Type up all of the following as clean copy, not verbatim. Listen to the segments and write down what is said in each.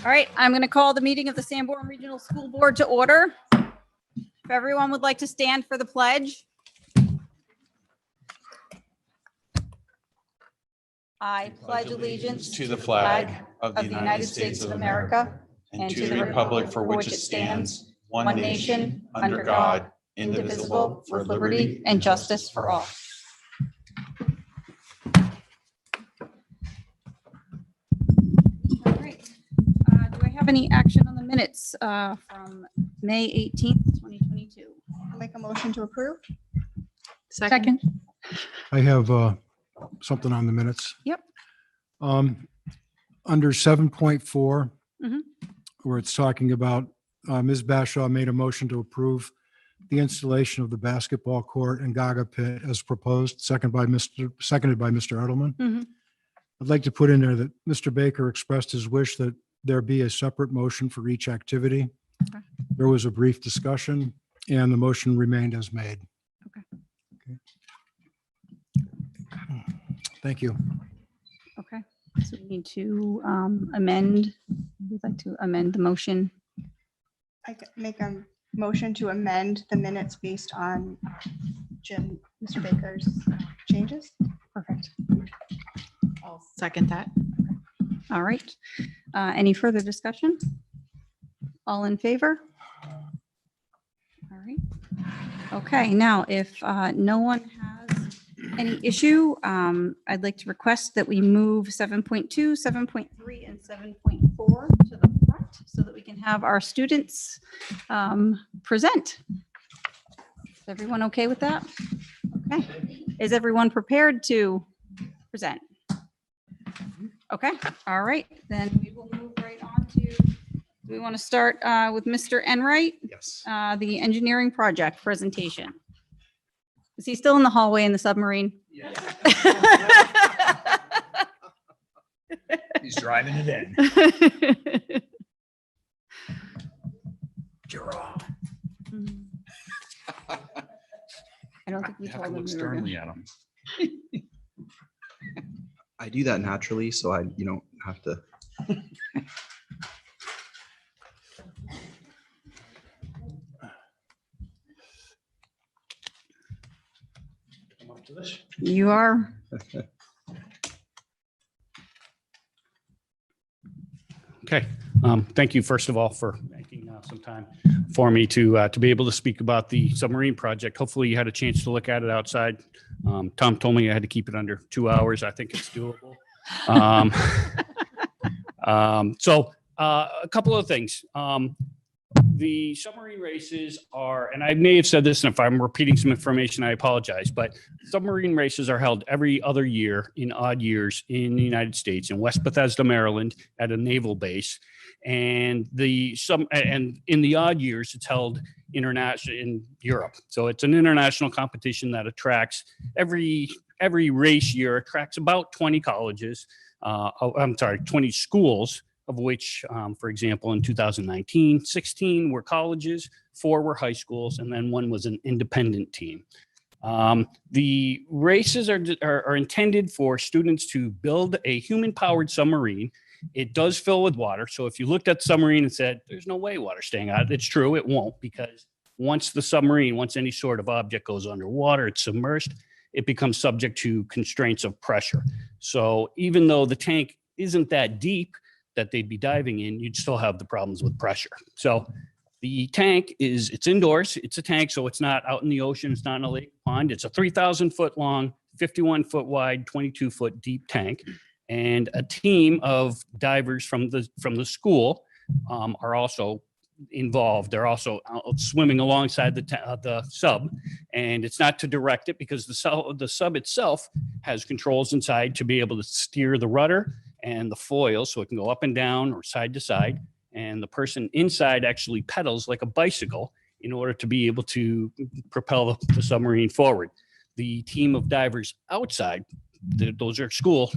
All right, I'm going to call the meeting of the Sanborn Regional School Board to order. If everyone would like to stand for the pledge. I pledge allegiance to the flag of the United States of America and to the republic for which it stands, one nation, under God, indivisible, with liberty and justice for all. All right. Do I have any action on the minutes from May 18th, 2022? I'll make a motion to approve. Second. I have something on the minutes. Yep. Under 7.4, Mhm. where it's talking about, Ms. Bashaw made a motion to approve the installation of the basketball court and Gaga pit as proposed, seconded by Mr. Edelman. Mhm. I'd like to put in there that Mr. Baker expressed his wish that there be a separate motion for each activity. Okay. There was a brief discussion and the motion remained as made. Okay. Thank you. Okay, so we need to amend, we'd like to amend the motion. I could make a motion to amend the minutes based on Mr. Baker's changes. Perfect. I'll second that. All right. Any further discussion? All in favor? All right. Okay, now if no one has any issue, I'd like to request that we move 7.2, 7.3, and 7.4 to the front so that we can have our students present. Is everyone okay with that? Okay. Is everyone prepared to present? Okay, all right, then we will move right on to, do we want to start with Mr. Enright? Yes. The engineering project presentation. Is he still in the hallway in the submarine? Yeah. He's driving it in. Gerard. I don't think we You have told to him. look we were gonna- sternly at him. I do that naturally, so you don't have to. Come up to this. You are. Okay, thank you first of all for making some time for me to be able to speak about the submarine project. Hopefully you had a chance to look at it outside. Tom told me I had to keep it under 2 hours. I think it's doable. So a couple of things. The submarine races are, and I may have said this, and if I'm repeating some information, I apologize, but submarine races are held every other year in odd years in the United States, in West Bethesda, Maryland, at a naval base. And and in the odd years, it's held international in Europe. So it's an international competition that attracts every race year attracts about 20 colleges. 20 schools, of which, for example, in 2019, 16 were colleges, 4 were high schools, and then 1 was an independent team. The races are intended for students to build a human-powered submarine. It does fill with water. So if you looked at the submarine and said, there's no way water's staying out, it's true, it won't, because once any sort of object goes underwater, it's submerged, it becomes subject to constraints of pressure. So even though the tank isn't that deep that they'd be diving in, you'd still have the problems with pressure. So the tank it's indoors, it's a tank, so it's not out in the ocean, it's not in a lake pond. It's a 3,000 foot long, 51 foot wide, 22 foot deep tank. And a team of divers from the school are also involved. They're also swimming alongside the sub, and it's not to direct it because the sub itself has controls inside to be able to steer the rudder and the foil so it can go up and down or side to side. And the person inside actually pedals like a bicycle in order to be able to propel the submarine forward. The team of divers outside, those are school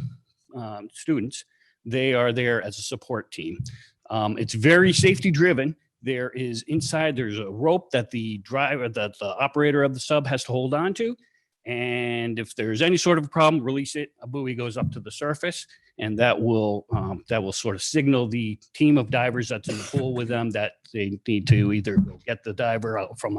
students, they are there as a support team. It's very safety driven. There's a rope that the operator of the sub has to hold on to. And if there's any sort of problem, release it, a buoy goes up to the surface. and that will sort of signal the team of divers that's in the pool with them that they need to either go get the diver out from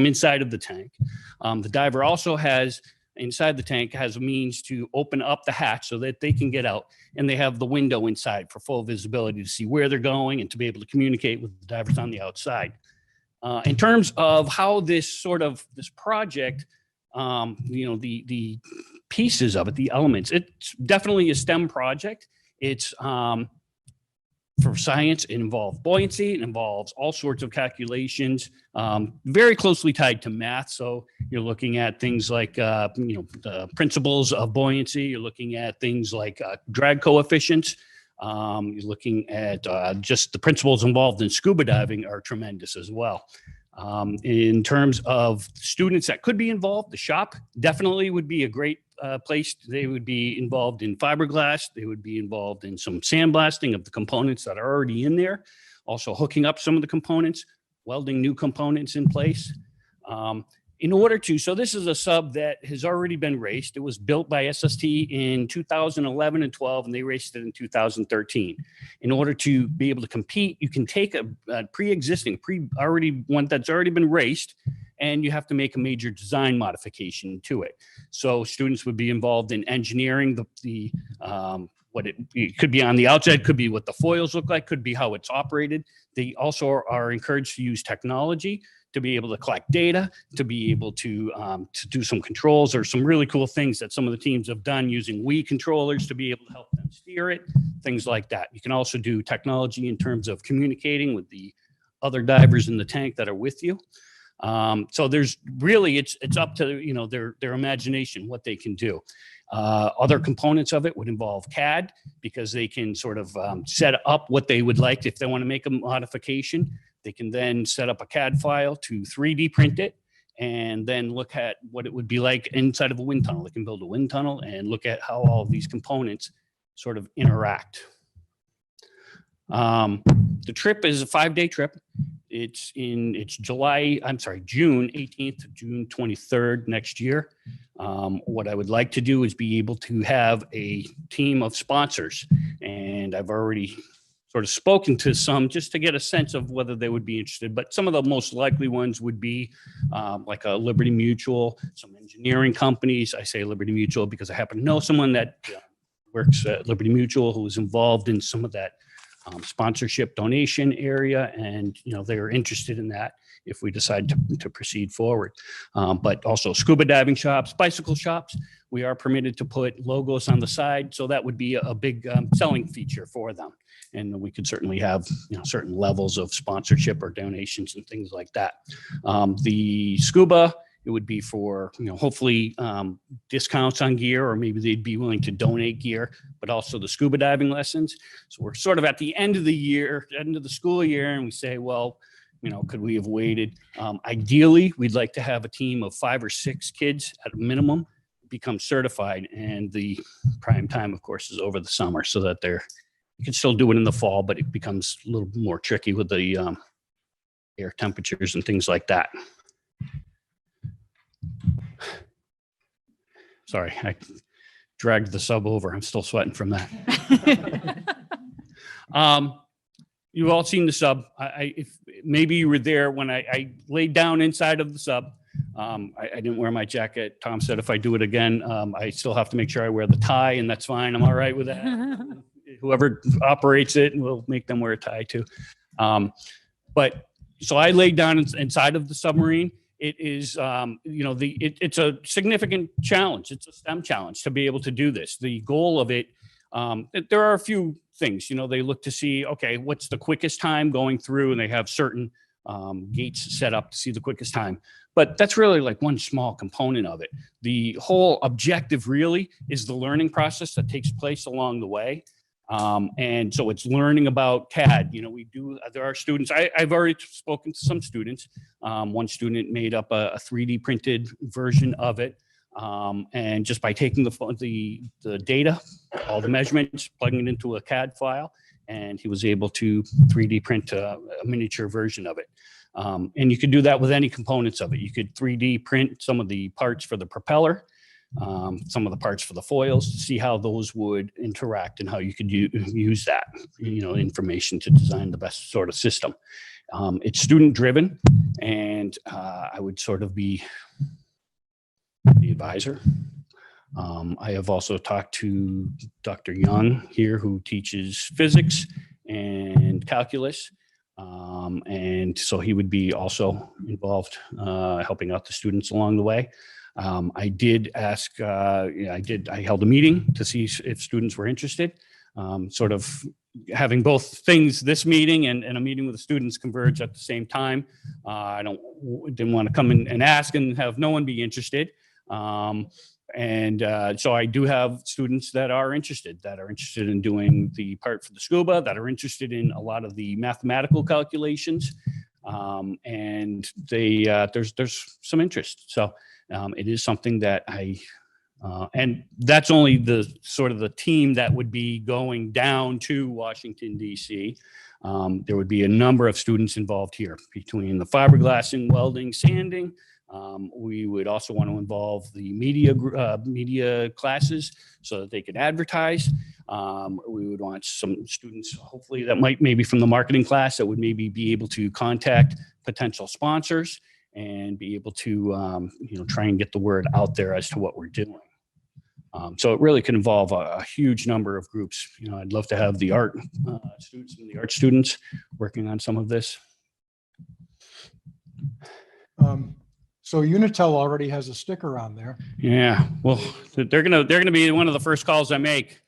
inside of the tank. The diver also has inside the tank has a means to open up the hatch so that they can get out, and they have the window inside for full visibility to see where they're going and to be able to communicate with the divers on the outside. In terms of how this project, the pieces of it, the elements, it's definitely a STEM project. It's for science, it involves buoyancy, it involves all sorts of calculations, very closely tied to math. So you're looking at things like, the principles of buoyancy. You're looking at things like drag coefficients. You're looking at just the principles involved in scuba diving are tremendous as well. In terms of students that could be involved, the shop definitely would be a great place. They would be involved in fiberglass. They would be involved in some sandblasting of the components that are already in there. Also hooking up some of the components, welding new components in place. So this is a sub that has already been raced. It was built by SST in 2011 and 12, and they raced it in 2013. In order to be able to compete, you can take a pre-existing, one that's already been raced, and you have to make a major design modification to it. So students would be involved in engineering it could be on the outside, could be what the foils look like, could be how it's operated. They also are encouraged to use technology to be able to collect data, to be able to do some controls or some really cool things that some of the teams have done using Wii controllers to be able to help them steer it, things like that. You can also do technology in terms of communicating with the other divers in the tank that are with you. So there's really, it's up to, their imagination, what they can do. Other components of it would involve CAD, because they can sort of set up what they would like. If they want to make a modification, they can then set up a CAD file to 3D print it and then look at what it would be like inside of a wind tunnel. They can build a wind tunnel and look at how all of these components sort of interact. The trip is a 5-day trip. It's June 18th to June 23rd next year. What I would like to do is be able to have a team of sponsors, and I've already sort of spoken to some just to get a sense of whether they would be interested. But some of the most likely ones would be like a Liberty Mutual, some engineering companies. I say Liberty Mutual because I happen to know someone that works at Liberty Mutual who is involved in some of that sponsorship donation area, and they are interested in that if we decide to proceed forward. But also scuba diving shops, bicycle shops, we are permitted to put logos on the side, so that would be a big selling feature for them. And we could certainly have certain levels of sponsorship or donations and things like that. The scuba, it would be for hopefully discounts on gear, or maybe they'd be willing to donate gear, but also the scuba diving lessons. So we're sort of at the end of the year, end of the school year, and we say, well, could we have waited? Ideally, we'd like to have a team of 5 or 6 kids at a minimum become certified, and the prime time, of course, is over the summer, so that you can still do it in the fall, but it becomes a little more tricky with the air temperatures and things like that. Sorry, I dragged the sub over. I'm still sweating from that. You've all seen the sub. If maybe you were there when I laid down inside of the sub. I didn't wear my jacket. Tom said if I do it again, I still have to make sure I wear the tie, and that's fine. I'm all right with that. Whoever operates it, we'll make them wear a tie too. But so I laid down inside of the submarine. It is, it's a significant challenge. It's a STEM challenge to be able to do this. The goal of it, there are a few things, they look to see, okay, what's the quickest time going through, and they have certain gates set up to see the quickest time. But that's really like one small component of it. The whole objective really is the learning process that takes place along the way. And so it's learning about CAD. There are students, I've already spoken to some students. One student made up a 3D printed version of it. And just by taking the data, all the measurements, plugging it into a CAD file, and he was able to 3D print a miniature version of it. And you could do that with any components of it. You could 3D print some of the parts for the propeller. some of the parts for the foils to see how those would interact and how you could use that, information to design the best sort of system. It's student driven, and I would sort of be the advisor. I have also talked to Dr. Young here, who teaches physics and calculus. And so he would be also involved, helping out the students along the way. I did ask, I held a meeting to see if students were interested, sort of having both things, this meeting and a meeting with the students, converge at the same time. I didn't want to come in and ask and have no one be interested. So I do have students that are interested in doing the part for the scuba, that are interested in a lot of the mathematical calculations. And there's some interest. So it is something that and that's only the sort of the team that would be going down to Washington, D.C. There would be a number of students involved here between the fiberglassing, welding, sanding. We would also want to involve the media classes so that they could advertise. We would want some students, hopefully that might maybe from the marketing class, that would maybe be able to contact potential sponsors and be able to, try and get the word out there as to what we're doing. So it really can involve a huge number of groups. I'd love to have the art students and the art students working on some of this. So Unitil already has a sticker on there. Yeah, well, they're gonna be one of the first calls I make.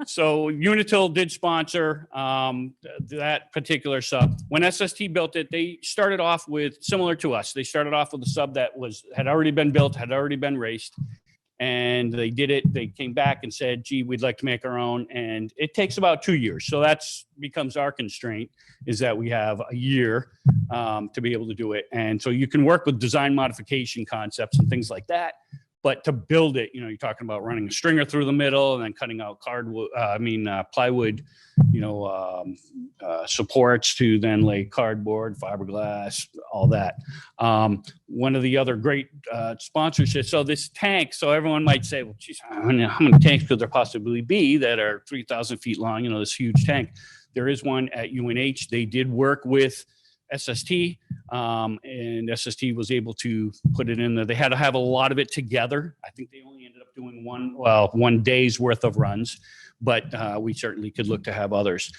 So Unitil did sponsor that particular sub. When SST built it, they started off with, similar to us, they started off with a sub that had already been built, had already been raced. And they did it. They came back and said, gee, we'd like to make our own. And it takes about 2 years. So that's becomes our constraint, is that we have a year to be able to do it. And so you can work with design modification concepts and things like that. But to build it, you're talking about running a stringer through the middle and then cutting out plywood, supports to then lay cardboard, fiberglass, all that. One of the other great sponsorships. So this tank, so everyone might say, well, geez, how many tanks could there possibly be that are 3,000 feet long? This huge tank. There is one at UNH. They did work with SST, and SST was able to put it in there. They had to have a lot of it together. I think they only ended up doing one day's worth of runs, but we certainly could look to have others.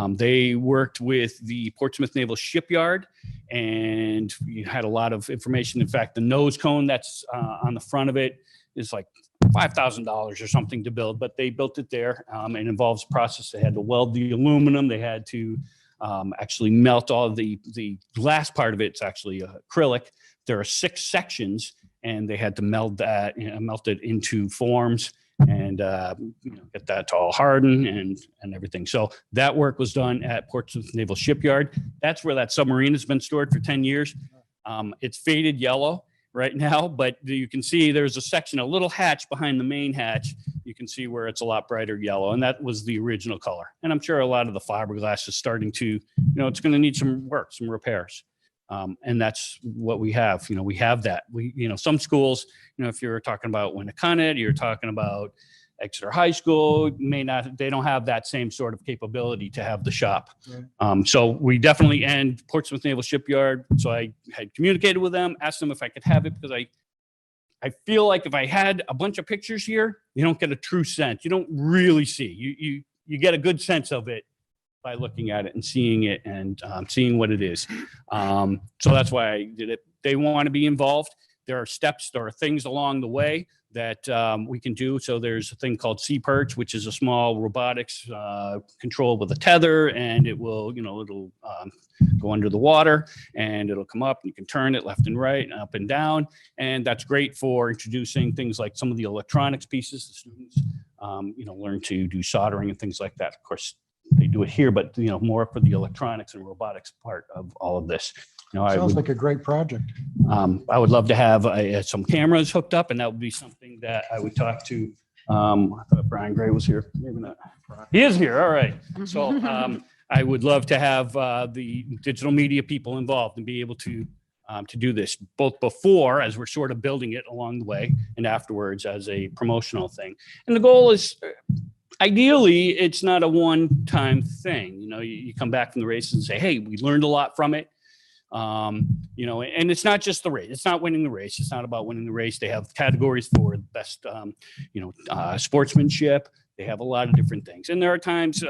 They worked with the Portsmouth Naval Shipyard, and you had a lot of information. In fact, the nose cone that's on the front of it is like $5,000 or something to build, but they built it there. It involves a process. They had to weld the aluminum. They had to actually melt all the glass part of it. It's actually acrylic. There are 6 sections, and they had to melt that, melt it into forms and get that to all harden and everything. So that work was done at Portsmouth Naval Shipyard. That's where that submarine has been stored for 10 years. It's faded yellow right now, but you can see there's a section, a little hatch behind the main hatch. You can see where it's a lot brighter yellow, and that was the original color. And I'm sure a lot of the fiberglass is starting to, it's going to need some work, some repairs. And that's what we have. We have that. Some schools, if you're talking about Winnacunnet, you're talking about Exeter High School, they don't have that same sort of capability to have the shop. Right. So we definitely, and Portsmouth Naval Shipyard. So I had communicated with them, asked them if I could have it, because I feel like if I had a bunch of pictures here, you don't get a true sense. You don't really see. You get a good sense of it by looking at it and seeing it and seeing what it is. So that's why I did it. They want to be involved. There are steps, there are things along the way that we can do. So there's a thing called Sea Perch, which is a small robotics control with a tether, and it will, it'll go under the water and it'll come up and you can turn it left and right and up and down. And that's great for introducing things like some of the electronics pieces. The students, learn to do soldering and things like that. Of course, they do it here, but more for the electronics and robotics part of all of this. Sounds like a great project. I would love to have some cameras hooked up, and that would be something that I would talk to. I thought Brian Gray was here. Maybe not. He is here. All right. So I would love to have the digital media people involved and be able to to do this, both before, as we're sort of building it along the way, and afterwards as a promotional thing. And the goal is, ideally, it's not a one-time thing. You know, you come back from the races and say, hey, we learned a lot from it. You know, and it's not just the race. It's not winning the race. It's not about winning the race. They have categories for best, sportsmanship. They have a lot of different things. And there are times,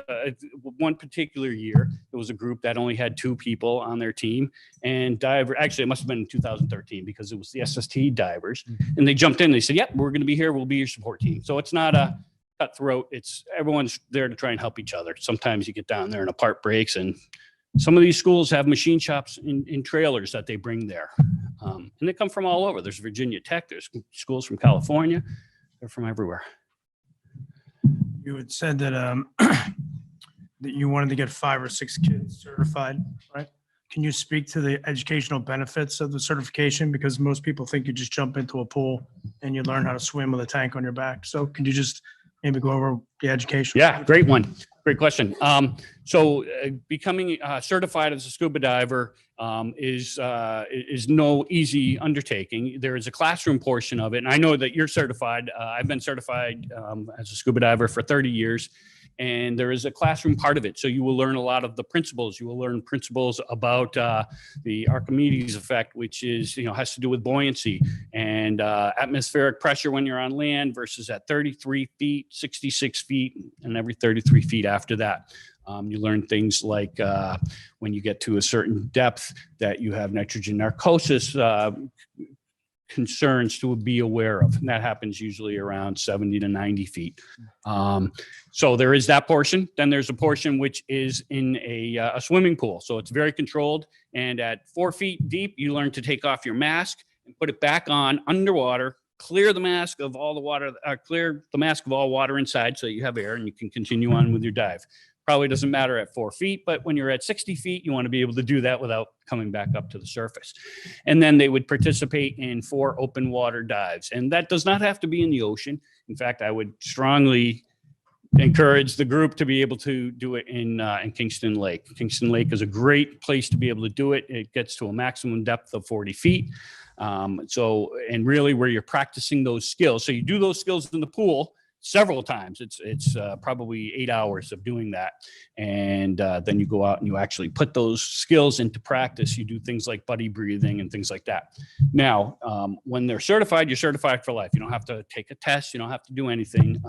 one particular year, there was a group that only had 2 people on their team, and actually it must have been in 2013 because it was the SST divers, and they jumped in and they said, yep, we're going to be here. We'll be your support team. So it's not a cutthroat. It's everyone's there to try and help each other. Sometimes you get down there and a part breaks, and some of these schools have machine shops in trailers that they bring there. And they come from all over. There's Virginia Tech, there's schools from California. They're from everywhere. You had said that that you wanted to get 5 or 6 kids certified, right? Can you speak to the educational benefits of the certification? Because most people think you just jump into a pool and you learn how to swim with a tank on your back. So can you just maybe go over the education? Yeah, great one. Great question. So becoming certified as a scuba diver is no easy undertaking. There is a classroom portion of it. And I know that you're certified. I've been certified as a scuba diver for 30 years. And there is a classroom part of it. So you will learn a lot of the principles. You will learn principles about the Archimedes effect, which is, has to do with buoyancy and atmospheric pressure when you're on land versus at 33 feet, 66 feet, and every 33 feet after that. You learn things like when you get to a certain depth that you have nitrogen narcosis concerns to be aware of. And that happens usually around 70 to 90 feet. So there is that portion. Then there's a portion which is in a swimming pool. So it's very controlled. And at 4 feet deep, you learn to take off your mask and put it back on underwater, clear the mask of all the water, clear the mask of all water inside so that you have air and you can continue on with your dive. Probably doesn't matter at 4 feet, but when you're at 60 feet, you want to be able to do that without coming back up to the surface. And then they would participate in 4 open water dives. And that does not have to be in the ocean. In fact, I would strongly encourage the group to be able to do it in Kingston Lake. Kingston Lake is a great place to be able to do it. It gets to a maximum depth of 40 feet. And really where you're practicing those skills. So you do those skills in the pool several times. It's probably 8 hours of doing that. And then you go out and you actually put those skills into practice. You do things like buddy breathing and things like that. Now, when they're certified, you're certified for life. You don't have to take a test. You don't have to do anything.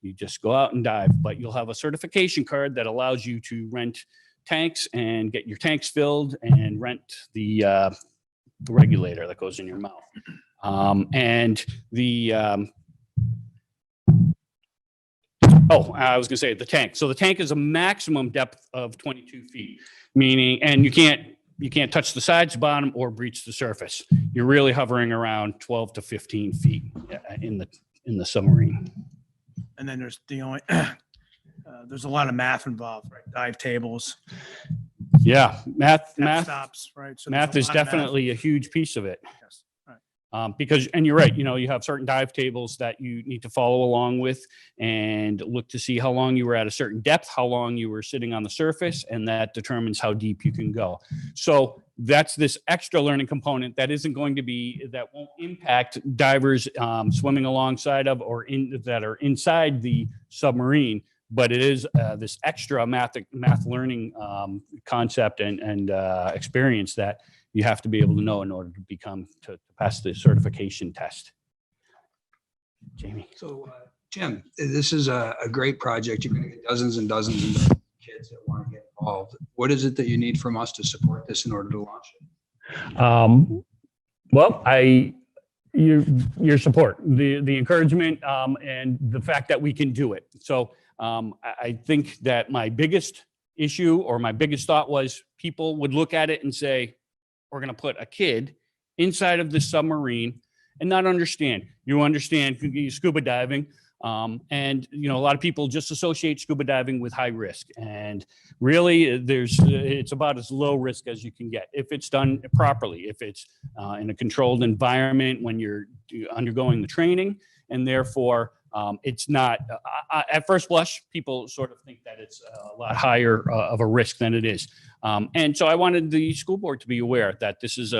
You just go out and dive, but you'll have a certification card that allows you to rent tanks and get your tanks filled and rent the regulator that goes in your mouth. I was going to say the tank. So the tank is a maximum depth of 22 feet, meaning, and you can't touch the sides, bottom, or breach the surface. You're really hovering around 12 to 15 feet in the submarine. And then there's there's a lot of math involved, right? Dive tables. Yeah, math stops, right? So math is definitely a huge piece of it. Yes. Because, and you're right, you have certain dive tables that you need to follow along with and look to see how long you were at a certain depth, how long you were sitting on the surface, and that determines how deep you can go. So that's this extra learning component that won't impact divers swimming alongside of or that are inside the submarine. But it is this extra math learning concept and experience that you have to be able to know in order to pass the certification test. Jamie. So, Jim, this is a great project. You're going to get dozens and dozens of kids that want to get involved. What is it that you need from us to support this in order to launch it? Well, your support, the encouragement, and the fact that we can do it. So I think that my biggest issue or my biggest thought was people would look at it and say, we're going to put a kid inside of the submarine and not understand. You understand scuba diving. And, a lot of people just associate scuba diving with high risk. And really, it's about as low risk as you can get if it's done properly, if it's in a controlled environment when you're undergoing the training. And therefore, It's not, at first blush, people sort of think that it's a lot higher of a risk than it is. And so I wanted the school board to be aware that this is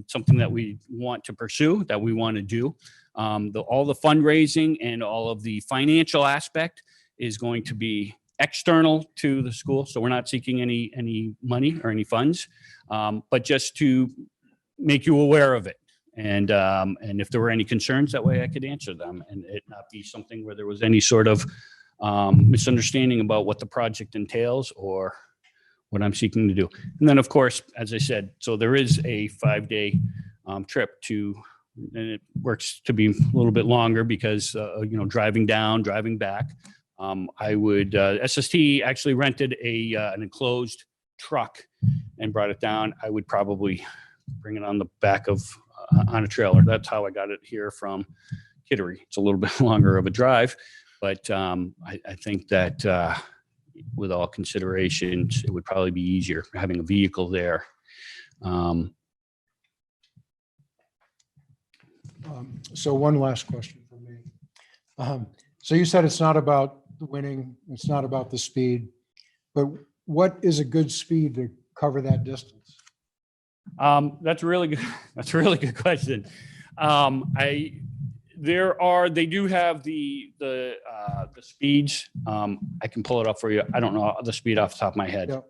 something that we want to pursue, that we want to do. All the fundraising and all of the financial aspect is going to be external to the school. So we're not seeking any money or any funds, but just to make you aware of it. And if there were any concerns, that way I could answer them and it not be something where there was any sort of misunderstanding about what the project entails or what I'm seeking to do. And then, of course, as I said, so there is a 5-day trip to, and it works to be a little bit longer because, driving down, driving back. I would, SST actually rented an enclosed truck and brought it down. I would probably bring it on the back of, on a trailer. That's how I got it here from Kittery. It's a little bit longer of a drive, but I think that with all considerations, it would probably be easier having a vehicle there. So one last question for me. So you said it's not about the winning, it's not about the speed, but what is a good speed to cover that distance? That's a really good. That's a really good question. They do have the speeds. I can pull it up for you. I don't know the speed off the top of my head. Yep.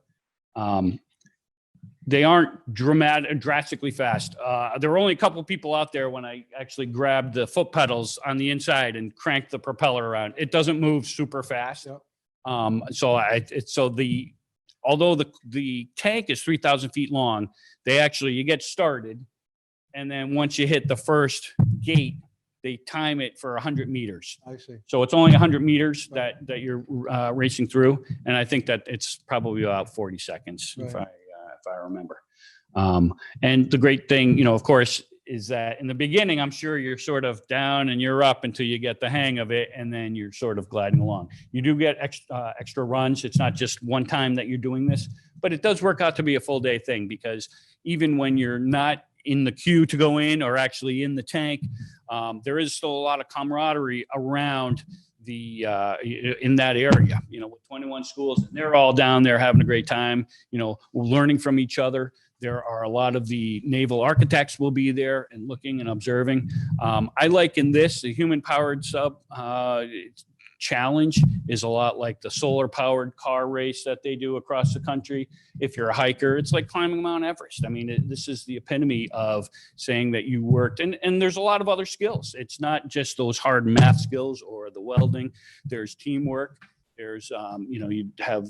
They aren't drastically fast. There were only a couple of people out there when I actually grabbed the foot pedals on the inside and cranked the propeller around. It doesn't move super fast. Yep. Although the tank is 3,000 feet long, you get started, and then once you hit the first gate, they time it for 100 meters. I see. So it's only 100 meters that you're racing through, and I think that it's probably about 40 seconds if I remember. And the great thing, of course, is that in the beginning, I'm sure you're sort of down and you're up until you get the hang of it, and then you're sort of gliding along. You do get extra runs. It's not just one time that you're doing this, but it does work out to be a full day thing, because even when you're not in the queue to go in or actually in the tank, there is still a lot of camaraderie around in that area, with 21 schools, and they're all down there having a great time, learning from each other. There are a lot of the naval architects will be there and looking and observing. I liken this, the human-powered sub challenge is a lot like the solar-powered car race that they do across the country. If you're a hiker, it's like climbing Mount Everest. I mean, this is the epitome of saying that you worked, and there's a lot of other skills. It's not just those hard math skills or the welding. There's teamwork. There's, you'd have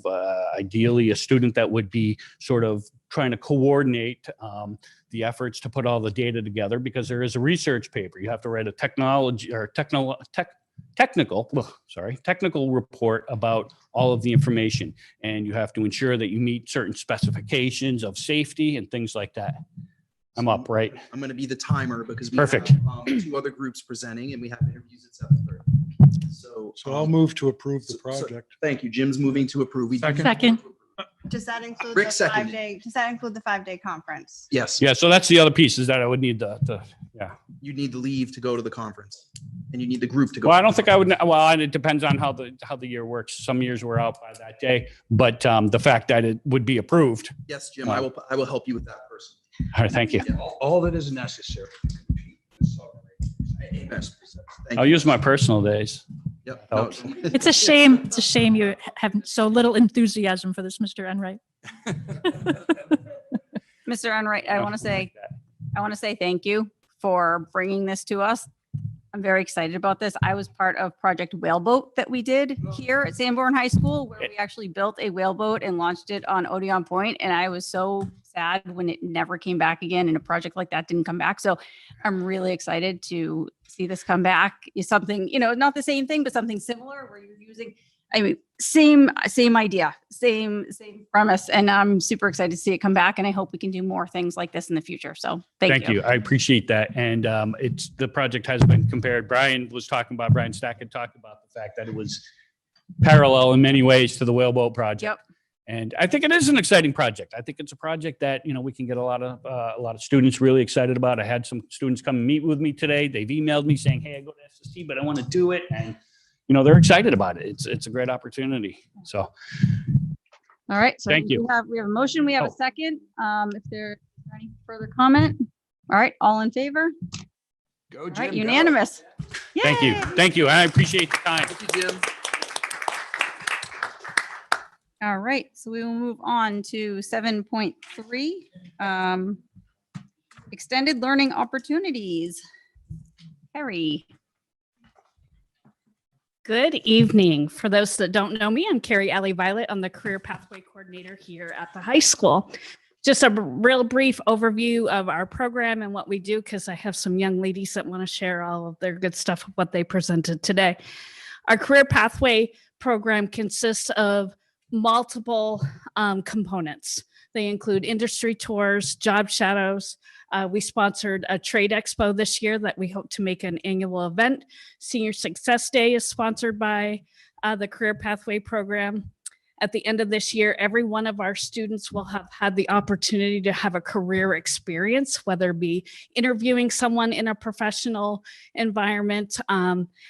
ideally a student that would be sort of trying to coordinate the efforts to put all the data together, because there is a research paper. You have to write a technical report about all of the information, and you have to ensure that you meet certain specifications of safety and things like that. I'm up, right? I'm going to be the timer because we Perfect. have 2 other groups presenting and we have interviews at 7:30. So I'll move to approve the project. Thank you. Jim's moving to approve. We do- Second. Does that include Rick the seconded. 5-day, does that include the 5-day conference? Yes. Yeah, so that's the other piece, is that I would need You need the leave to go to the conference and you need the group to go. well, I to don't the think I would, conference. well, it depends on how the year works. Some years we're out by that day, but the fact that it would be approved. Yes, Jim, I will help you with that person. All right, thank you. All that is necessary. Yes. Thank I'll you. use my personal days. Yep. helps. It's a shame. It's a shame you have so little enthusiasm for this, Mr. Enright. Mr. Enright, I want to say thank you for bringing this to us. I'm very excited about this. I was part of Project Whaleboat that we did here at Sanborn High School, where we actually built a whaleboat and launched it on Odeon Point. And I was so sad when it never came back again, and a project like that didn't come back. So I'm really excited to see this come back. Is something, not the same thing, but something similar where you're using, same idea, same premise. And I'm super excited to see it come back. And I hope we can do more things like this in the future. So thank you. I appreciate that. And the project has been compared. Brian Stack had talked about the fact that it was parallel in many ways to the whaleboat project. Yep. And I think it is an exciting project. I think it's a project that, we can get a lot of students really excited about. I had some students come and meet with me today. They've emailed me saying, hey, I go to SSD, but I want to do it. And they're excited about it. It's a great opportunity. So All right. So Thank you. We have a motion. We have a Oh. second. If there's any further comment. All right. All in favor? Go, All Jim. right. go. Unanimous. thank you. Yay! Thank you. I appreciate the time. Thank you, Jim. All right. So we will move on to 7.3. Extended learning opportunities. Harry. Good evening. For those that don't know me, I'm Carrie Alley Violet. I'm the Career Pathway Coordinator here at the high school. Just a real brief overview of our program and what we do, because I have some young ladies that want to share all of their good stuff, what they presented today. Our Career Pathway program consists of multiple components. They include industry tours, job shadows. We sponsored a trade expo this year that we hope to make an annual event. Senior Success Day is sponsored by the Career Pathway program. At the end of this year, every one of our students will have had the opportunity to have a career experience, whether it be interviewing someone in a professional environment,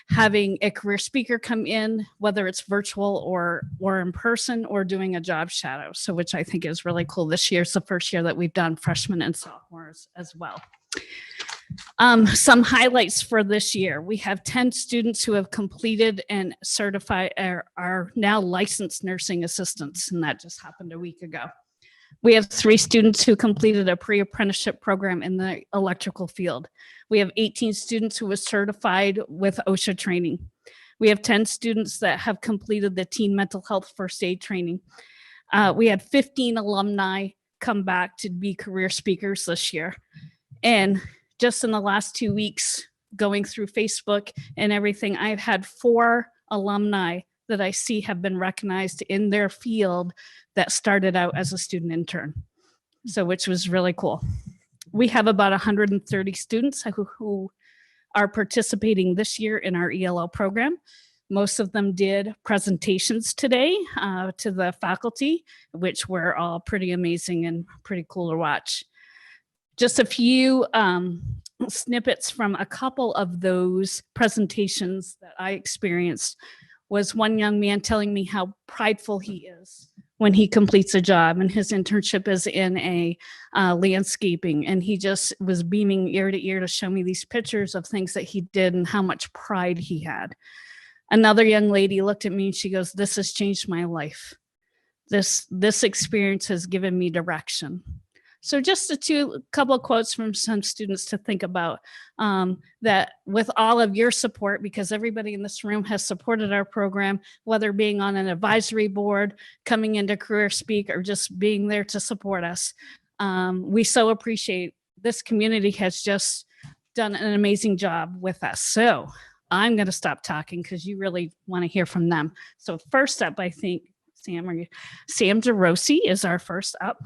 having a career speaker come in, whether it's virtual or in person, or doing a job shadow. So which I think is really cool. This year is the first year that we've done freshmen and sophomores as well. Some highlights for this year. We have 10 students who have completed and certified are now licensed nursing assistants, and that just happened a week ago. We have 3 students who completed a pre-apprenticeship program in the electrical field. We have 18 students who were certified with OSHA training. We have 10 students that have completed the teen mental health first aid training. We had 15 alumni come back to be career speakers this year. And just in the last 2 weeks, going through Facebook and everything, I've had 4 alumni that I see have been recognized in their field that started out as a student intern. So, which was really cool. We have about 130 students who are participating this year in our ELL program. Most of them did presentations today to the faculty, which were all pretty amazing and pretty cool to watch. Just a few snippets from a couple of those presentations that I experienced was one young man telling me how prideful he is when he completes a job, and his internship is in a landscaping, and he just was beaming ear to ear to show me these pictures of things that he did and how much pride he had. Another young lady looked at me and she goes, "This has changed my life. This experience has given me direction." So just a couple of quotes from some students to think about, that with all of your support, because everybody in this room has supported our program, whether being on an advisory board, coming into Career Speak, or just being there to support us. We so appreciate this community has just done an amazing job with us. So I'm going to stop talking because you really want to hear from them. So first up, I think, Sam DeRossi is our first up.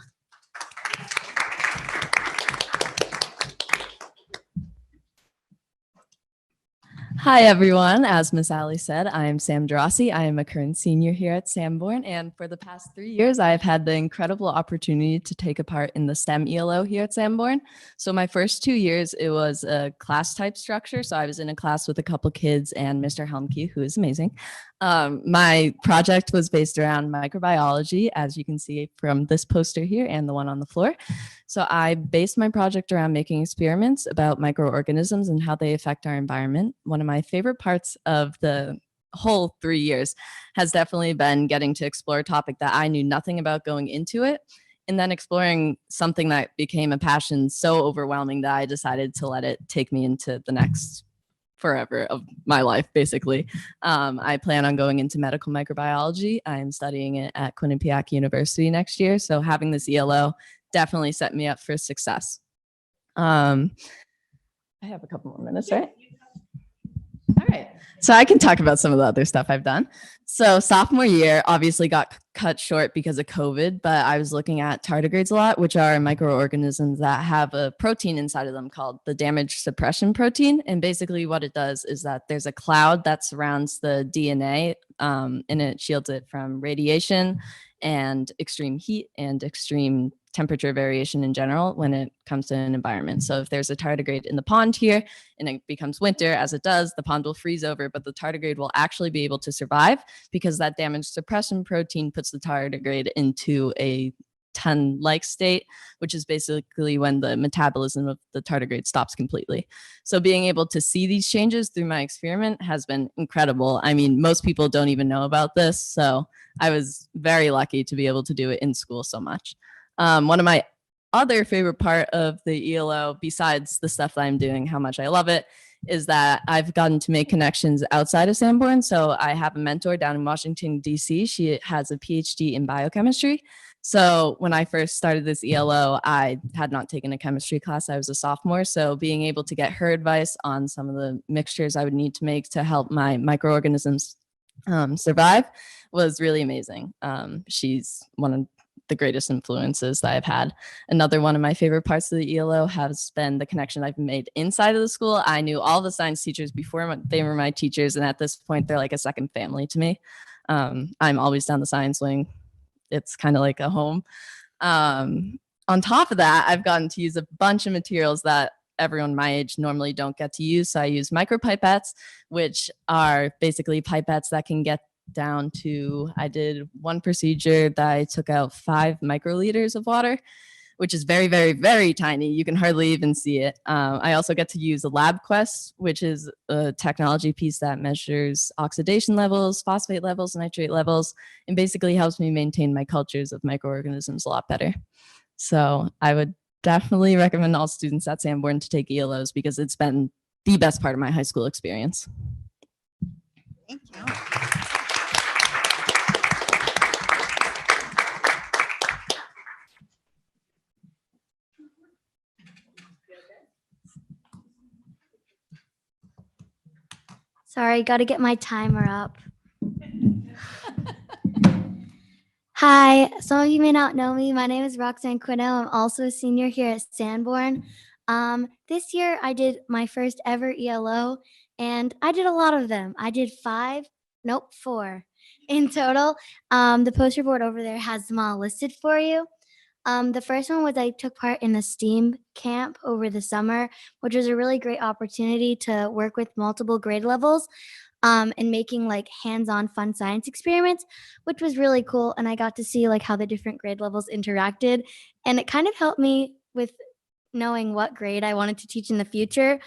Hi, everyone. As Miss Allie said, I am Sam DeRossi. I am a current senior here at Sanborn. And for the past 3 years, I've had the incredible opportunity to take a part in the STEM ELO here at Sanborn. So my first 2 years, it was a class type structure. So I was in a class with a couple kids and Mr. Helmke, who is amazing. My project was based around microbiology, as you can see from this poster here and the one on the floor. So I based my project around making experiments about microorganisms and how they affect our environment. One of my favorite parts of the whole 3 years has definitely been getting to explore a topic that I knew nothing about going into it, and then exploring something that became a passion so overwhelming that I decided to let it take me into the next forever of my life, basically. I plan on going into medical microbiology. I'm studying it at Quinnipiac University next year. So having this ELO definitely set me up for success. I have a couple more minutes, right? All right. So I can talk about some of the other stuff I've done. So sophomore year obviously got cut short because of COVID, but I was looking at tardigrades a lot, which are microorganisms that have a protein inside of them called the damage suppression protein. And basically what it does is that there's a cloud that surrounds the DNA, and it shields it from radiation and extreme heat and extreme temperature variation in general when it comes to an environment. So if there's a tardigrade in the pond here and it becomes winter, as it does, the pond will freeze over, but the tardigrade will actually be able to survive because that damage suppression protein puts the tardigrade into a ton-like state, which is basically when the metabolism of the tardigrade stops completely. So being able to see these changes through my experiment has been incredible. I mean, most people don't even know about this, so I was very lucky to be able to do it in school so much. One of my other favorite part of the ELO, besides the stuff that I'm doing, how much I love it, is that I've gotten to make connections outside of Sanborn. So I have a mentor down in Washington, D.C. She has a PhD in biochemistry. So when I first started this ELO, I had not taken a chemistry class. I was a sophomore. So being able to get her advice on some of the mixtures I would need to make to help my microorganisms survive was really amazing. She's one of the greatest influences that I've had. Another one of my favorite parts of the ELO has been the connection I've made inside of the school. I knew all the science teachers before they were my teachers, and at this point, they're like a second family to me. I'm always down the science wing. It's kind of like a home. On top of that, I've gotten to use a bunch of materials that everyone my age normally don't get to use. So I use micropipettes, which are basically pipettes that can get down to, I did one procedure that I took out 5 microliters of water, which is very, very, very tiny. You can hardly even see it. I also get to use a LabQuest, which is a technology piece that measures oxidation levels, phosphate levels, nitrate levels, and basically helps me maintain my cultures of microorganisms a lot better. So I would definitely recommend all students at Sanborn to take ELOs because it's been the best part of my high school experience. Thank you. Sorry, got to get my timer up. Hi, some of you may not know me. My name is Roxanne Quino. I'm also a senior here at Sanborn. This year I did my first ever ELO, and I did a lot of them. I did 4 in total. The poster board over there has them all listed for you. The first one was I took part in the STEAM camp over the summer, which was a really great opportunity to work with multiple grade levels and making like hands-on fun science experiments, which was really cool. And I got to see like how the different grade levels interacted. And it kind of helped me with knowing what grade I wanted to teach in the future.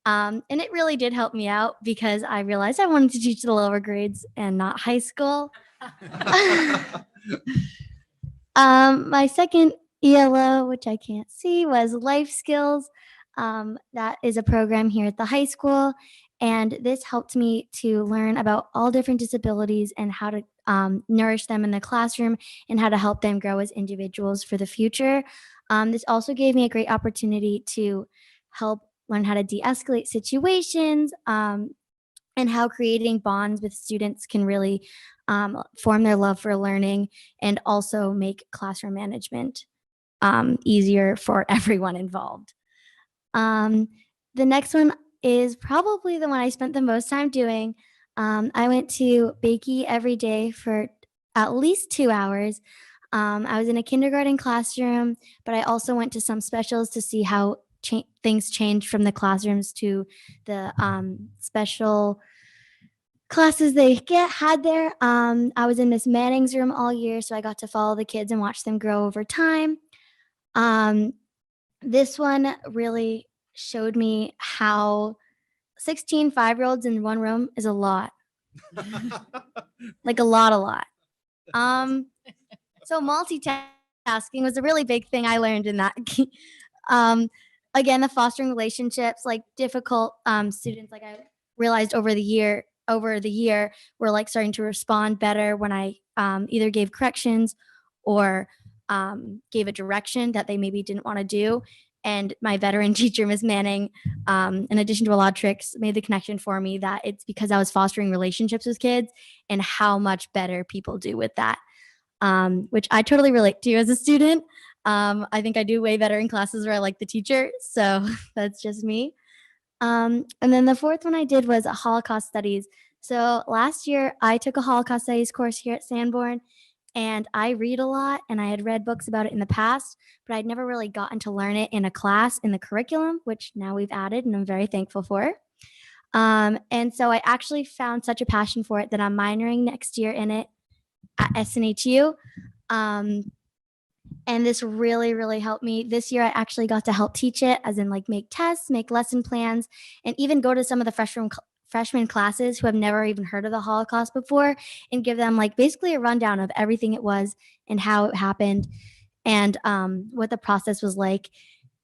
And it really did help me out because I realized I wanted to teach the lower grades and not high school. My second ELO, which I can't see, was life skills. That is a program here at the high school. And this helped me to learn about all different disabilities and how to nourish them in the classroom and how to help them grow as individuals for the future. This also gave me a great opportunity to help learn how to de-escalate situations and how creating bonds with students can really form their love for learning and also make classroom management easier for everyone involved. The next one is probably the one I spent the most time doing. I went to Bakey every day for at least 2 hours. I was in a kindergarten classroom, but I also went to some specials to see how things changed from the classrooms to the special classes they had there. I was in Miss Manning's room all year, so I got to follow the kids and watch them grow over time. This one really showed me how 16 5-year-olds in one room is a lot. Like a lot. So multitasking was a really big thing I learned in that. Again, the fostering relationships, like difficult students, like I realized over the year were like starting to respond better when I either gave corrections or gave a direction that they maybe didn't want to do. And my veteran teacher, Ms. Manning, in addition to a lot of tricks, made the connection for me that it's because I was fostering relationships with kids and how much better people do with that, which I totally relate to as a student. I think I do way better in classes where I like the teacher. So that's just me. And then the fourth one I did was Holocaust Studies. So last year I took a Holocaust Studies course here at Sanborn, And I read a lot and I had read books about it in the past, but I'd never really gotten to learn it in a class in the curriculum, which now we've added and I'm very thankful for. And so I actually found such a passion for it that I'm minoring next year in it at SNHU. And this really, really helped me. This year, I actually got to help teach it, as in like make tests, make lesson plans, and even go to some of the freshman classes who have never even heard of the Holocaust before and give them like basically a rundown of everything it was and how it happened and what the process was like.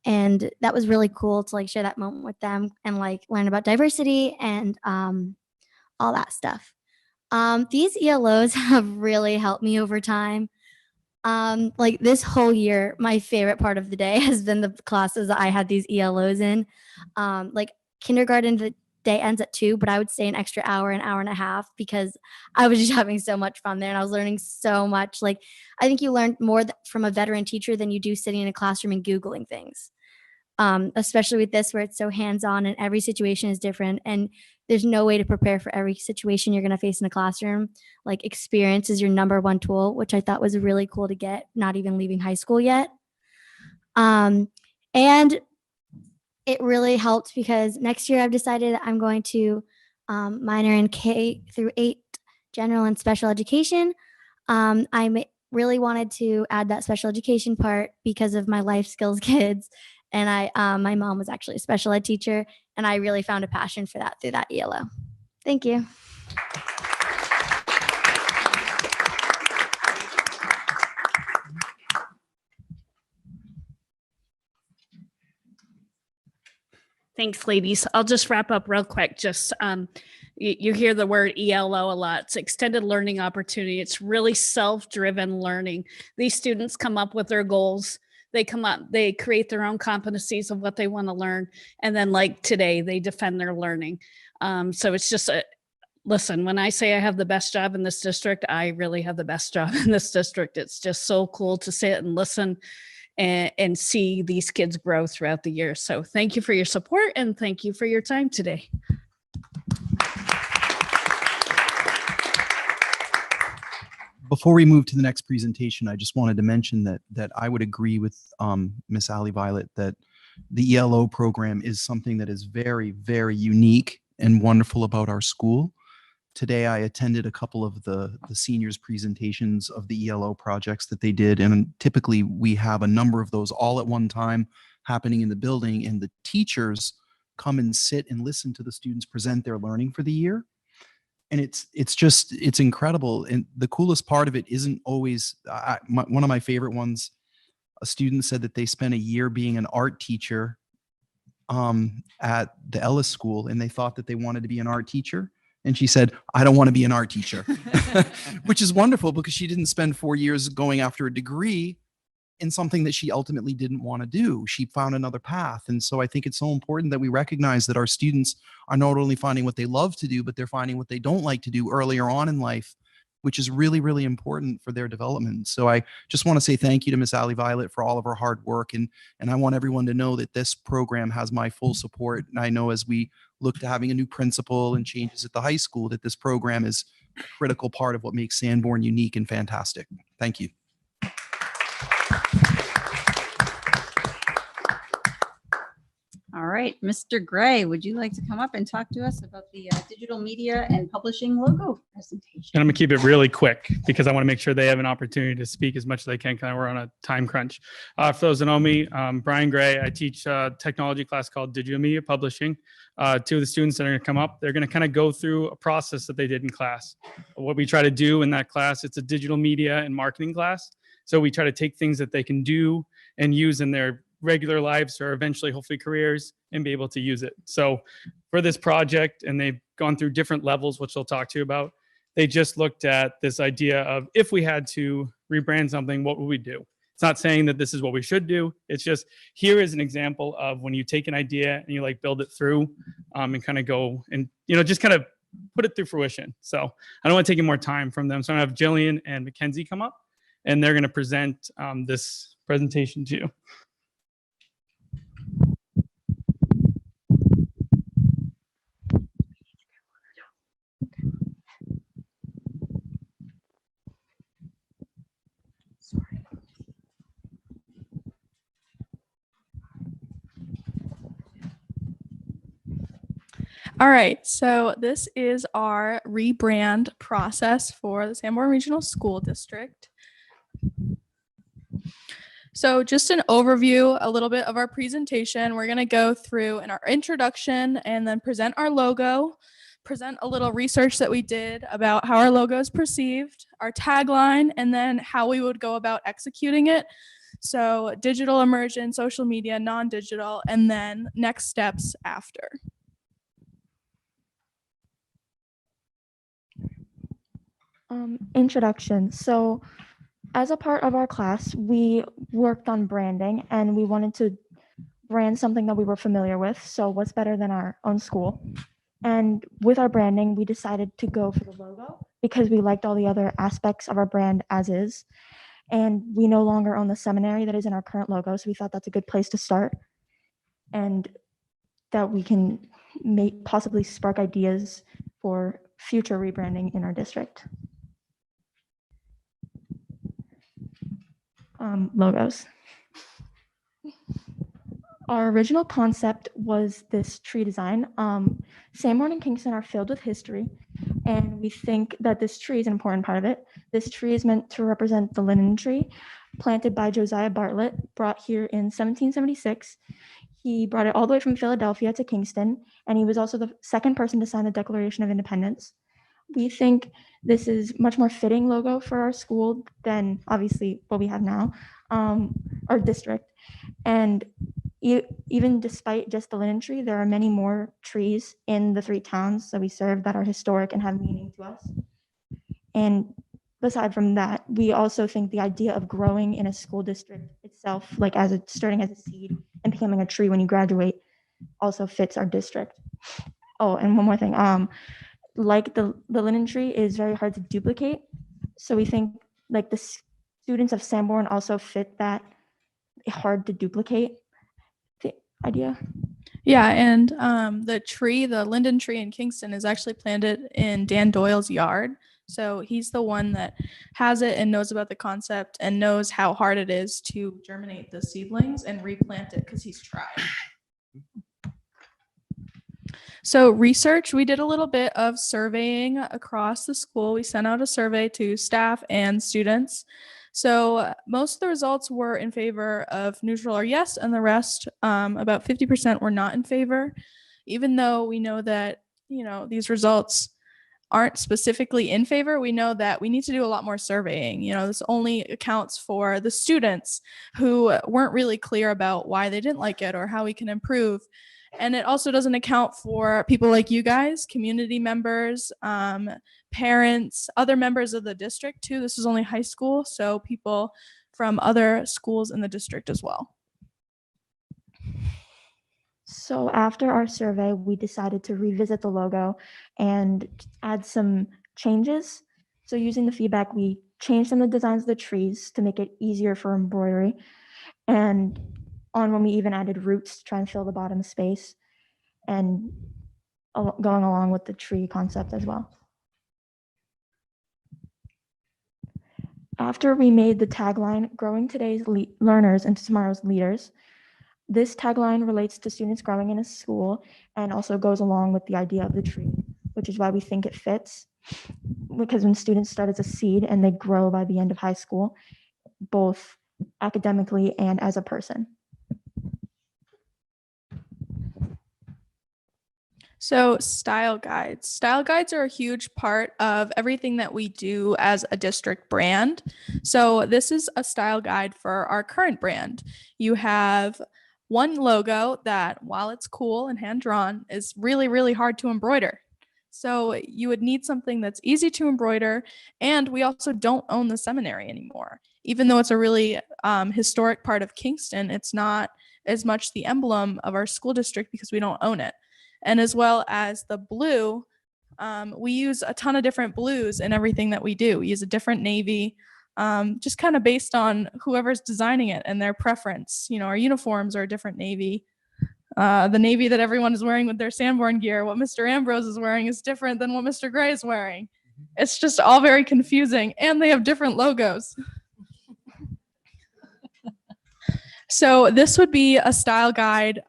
And that was really cool to like share that moment with them and like learn about diversity and all that stuff. These ELOs have really helped me over time. Like this whole year, my favorite part of the day has been the classes that I had these ELOs in. Like kindergarten, the day ends at 2, but I would stay an extra hour, an hour and a half because I was just having so much fun there and I was learning so much. Like I think you learn more from a veteran teacher than you do sitting in a classroom and Googling things. Especially with this where it's so hands-on and every situation is different and there's no way to prepare for every situation you're going to face in a classroom. Like experience is your number one tool, which I thought was really cool to get, not even leaving high school yet. And it really helped because next year I've decided I'm going to minor in K through 8 general and special education. I really wanted to add that special education part because of my life skills kids. And my mom was actually a special ed teacher, and I really found a passion for that through that ELO. Thank you. Thanks, ladies. I'll just wrap up real quick. Just you hear the word ELO a lot. It's extended learning opportunity. It's really self-driven learning. These students come up with their goals. They come up, they create their own competencies of what they want to learn. And then like today, they defend their learning. So it's just listen, when I say I have the best job in this district, I really have the best job in this district. It's just so cool to sit and listen and see these kids grow throughout the year. So thank you for your support and thank you for your time today. Before we move to the next presentation, I just wanted to mention that I would agree with Miss Ali Violet that the ELO program is something that is very, very unique and wonderful about our school. Today, I attended a couple of the seniors' presentations of the ELO projects that they did, and typically we have a number of those all at one time happening in the building, and the teachers come and sit and listen to the students present their learning for the year. And it's incredible. And the coolest part of it isn't always, one of my favorite ones, a student said that they spent a year being an art teacher at the Ellis School, and they thought that they wanted to be an art teacher. And she said, I don't want to be an art teacher, which is wonderful because she didn't spend 4 years going after a degree in something that she ultimately didn't want to do. She found another path. And so I think it's so important that we recognize that our students are not only finding what they love to do, but they're finding what they don't like to do earlier on in life, which is really, really important for their development. So I just want to say thank you to Miss Ali Violet for all of her hard work. And I want everyone to know that this program has my full support. And I know as we look to having a new principal and changes at the high school, that this program is a critical part of what makes Sanborn unique and fantastic. Thank you. All right, Mr. Gray, would you like to come up and talk to us about the digital media and publishing logo presentation? And I'm gonna keep it really quick because I want to make sure they have an opportunity to speak as much as they can. Kind of we're on a time crunch. For those that know me, Brian Gray. I teach a technology class called Digital Media Publishing. 2 of the students that are going to come up, they're going to kind of go through a process that they did in class. What we try to do in that class, it's a digital media and marketing class. So we try to take things that they can do and use in their regular lives or eventually hopefully careers and be able to use it. So for this project, and they've gone through different levels, which they'll talk to you about, they just looked at this idea of if we had to rebrand something, what would we do? It's not saying that this is what we should do. It's just, here is an example of when you take an idea and you like build it through and kind of go and, you know, just kind of put it through fruition. So I don't want to take any more time from them. So I'm going to have Jillian and Mackenzie come up and they're going to present this presentation to you. All right, so this is our rebrand process for the Sanborn Regional School District. So just an overview, a little bit of our presentation. We're going to go through in our introduction and then present our logo, present a little research that we did about how our logo is perceived, our tagline, and then how we would go about executing it. So digital immersion, social media, non-digital, and then next steps after. Introduction. So as a part of our class, we worked on branding and we wanted to brand something that we were familiar with. So what's better than our own school? And with our branding, we decided to go for the logo because we liked all the other aspects of our brand as is. And we no longer own the seminary that is in our current logo. So we thought that's a good place to start and that we can possibly spark ideas for future rebranding in our district. Logos. Our original concept was this tree design. Sanborn and Kingston are filled with history, and we think that this tree is an important part of it. This tree is meant to represent the linen tree planted by Josiah Bartlett, brought here in 1776. He brought it all the way from Philadelphia to Kingston, and he was also the second person to sign the Declaration of Independence. We think this is much more fitting logo for our school than obviously what we have now, our district. And even despite just the linen tree, there are many more trees in the 3 towns that we serve that are historic and have meaning to us. And aside from that, we also think the idea of growing in a school district itself, like starting as a seed and becoming a tree when you graduate, also fits our district. Oh, and one more thing. Like the linen tree is very hard to duplicate. So we think like the students of Sanborn also fit that hard to duplicate the idea. Yeah, and the linden tree in Kingston is actually planted in Dan Doyle's yard. So he's the one that has it and knows about the concept and knows how hard it is to germinate the seedlings and replant it because he's tried. So research, we did a little bit of surveying across the school. We sent out a survey to staff and students. So most of the results were in favor of neutral or yes, and the rest, about 50% were not in favor, even though we know that, these results aren't specifically in favor. We know that we need to do a lot more surveying. This only accounts for the students who weren't really clear about why they didn't like it or how we can improve. And it also doesn't account for people like you guys, community members, parents, other members of the district too. This is only high school, so people from other schools in the district as well. So after our survey, we decided to revisit the logo and add some changes. So using the feedback, we changed some of the designs of the trees to make it easier for embroidery. And on when we even added roots to try and fill the bottom space and going along with the tree concept as well. After we made the tagline, growing today's learners into tomorrow's leaders, this tagline relates to students growing in a school and also goes along with the idea of the tree, which is why we think it fits. Because when students start as a seed and they grow by the end of high school, both academically and as a person. So style guides. Style guides are a huge part of everything that we do as a district brand. So this is a style guide for our current brand. You have one logo that, while it's cool and hand-drawn, is really, really hard to embroider. So you would need something that's easy to embroider, and we also don't own the seminary anymore. Even though it's a really historic part of Kingston, it's not as much the emblem of our school district because we don't own it. And as well as the blue, we use a ton of different blues in everything that we do. We use a different navy, just kind of based on whoever's designing it and their preference. Our uniforms are a different navy. The navy that everyone is wearing with their Sanborn gear, what Mr. Ambrose is wearing is different than what Mr. Gray is wearing. It's just all very confusing, and they have different logos. So this would be a style guide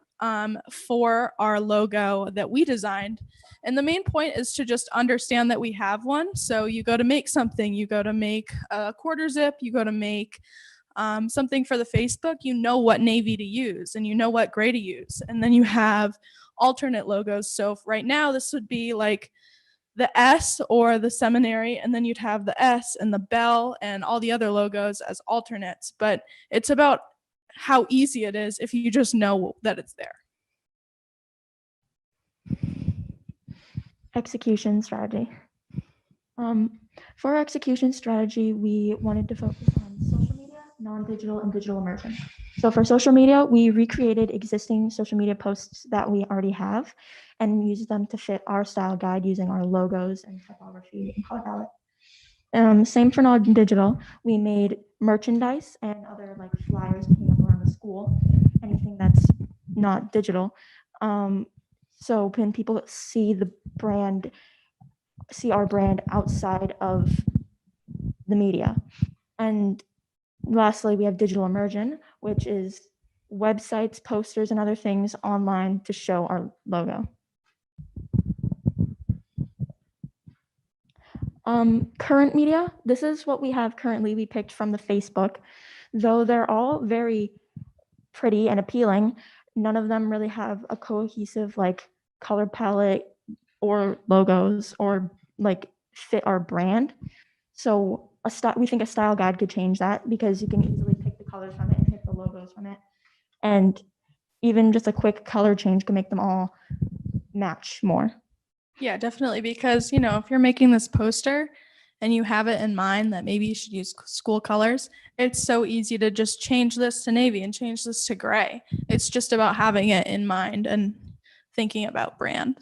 for our logo that we designed. And the main point is to just understand that we have one. So you go to make something, you go to make a quarter zip, you go to make something for the Facebook, you know what navy to use and you know what gray to use. And then you have alternate logos. So right now this would be like the S or the seminary, and then you'd have the S and the bell and all the other logos as alternates. But it's about how easy it is if you just know that it's there. Execution strategy. For our execution strategy, we wanted to focus on social media, non-digital, and digital immersion. So for social media, we recreated existing social media posts that we already have and used them to fit our style guide using our logos and typography and color palette. Same for non-digital. We made merchandise and other like flyers to hang up around the school, anything that's not digital. So when people see our brand outside of the media. And lastly, we have digital immersion, which is websites, posters, and other things online to show our logo. Current media, this is what we have currently. We picked from the Facebook. Though they're all very pretty and appealing, none of them really have a cohesive like color palette or logos or like fit our brand. So we think a style guide could change that, because you can easily pick the colors from it and pick the logos from it. And even just a quick color change can make them all match more. Yeah, definitely. Because, you know, if you're making this poster and you have it in mind that maybe you should use school colors, it's so easy to just change this to navy and change this to gray. It's just about having it in mind and thinking about brand.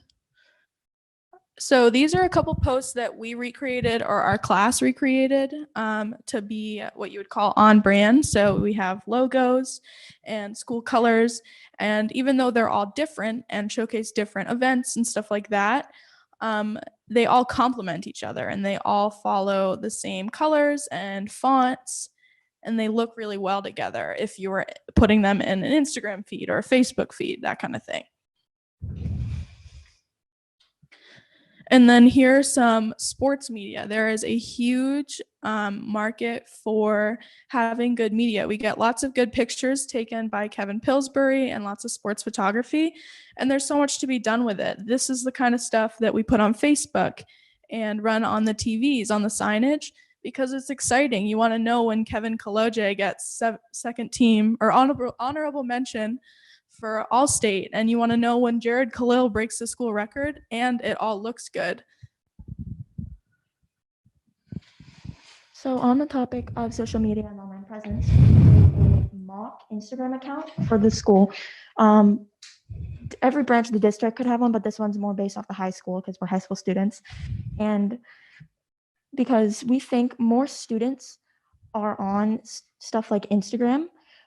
So these are a couple posts that we recreated, or our class recreated, to be what you would call on brand. So we have logos and school colors, and even though they're all different and showcase different events and stuff like that, they all complement each other and they all follow the same colors and fonts, and they look really well together if you were putting them in an Instagram feed or a Facebook feed, that kind of thing. And then here's some sports media. There is a huge market for having good media. We get lots of good pictures taken by Kevin Pillsbury and lots of sports photography, and there's so much to be done with it. This is the kind of stuff that we put on Facebook and run on the TVs, on the signage, because it's exciting. You want to know when Kevin Kaloje gets second team or honorable mention for All-State, and you want to know when Jared Khalil breaks the school record, and it all looks good. So on the topic of social media and online presence, we made a mock Instagram account for the school. Every branch of the district could have one, but this one's more based off the high school because we're high school students. And because we think more students are on stuff like Instagram,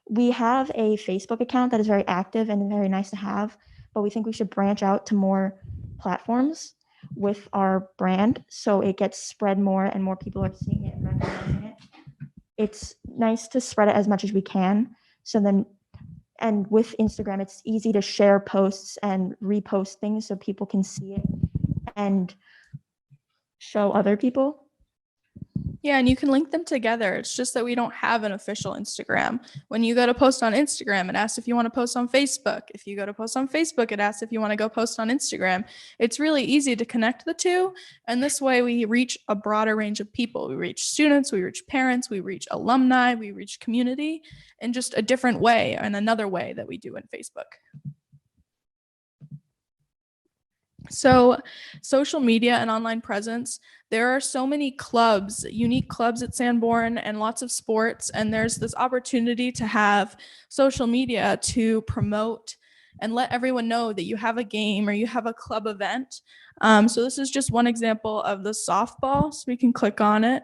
we have a Facebook account that is very active and very nice to have, but we think we should branch out to more platforms with our brand so it gets spread more and more people are seeing it and recognizing it. It's nice to spread it as much as we can. So then, and with Instagram, it's easy to share posts and repost things so people can see it and show other people. Yeah, and you can link them together. It's just that we don't have an official Instagram. When you go to post on Instagram, it asks if you want to post on Facebook. If you go to post on Facebook, it asks if you want to go post on Instagram. It's really easy to connect the two. And this way we reach a broader range of people. We reach students, we reach parents, we reach alumni, we reach community in just a different way and another way that we do in Facebook. So social media and online presence, there are so many clubs, unique clubs at Sanborn and lots of sports. And there's this opportunity to have social media to promote and let everyone know that you have a game or you have a club event. So this is just one example of the softball. So we can click on it.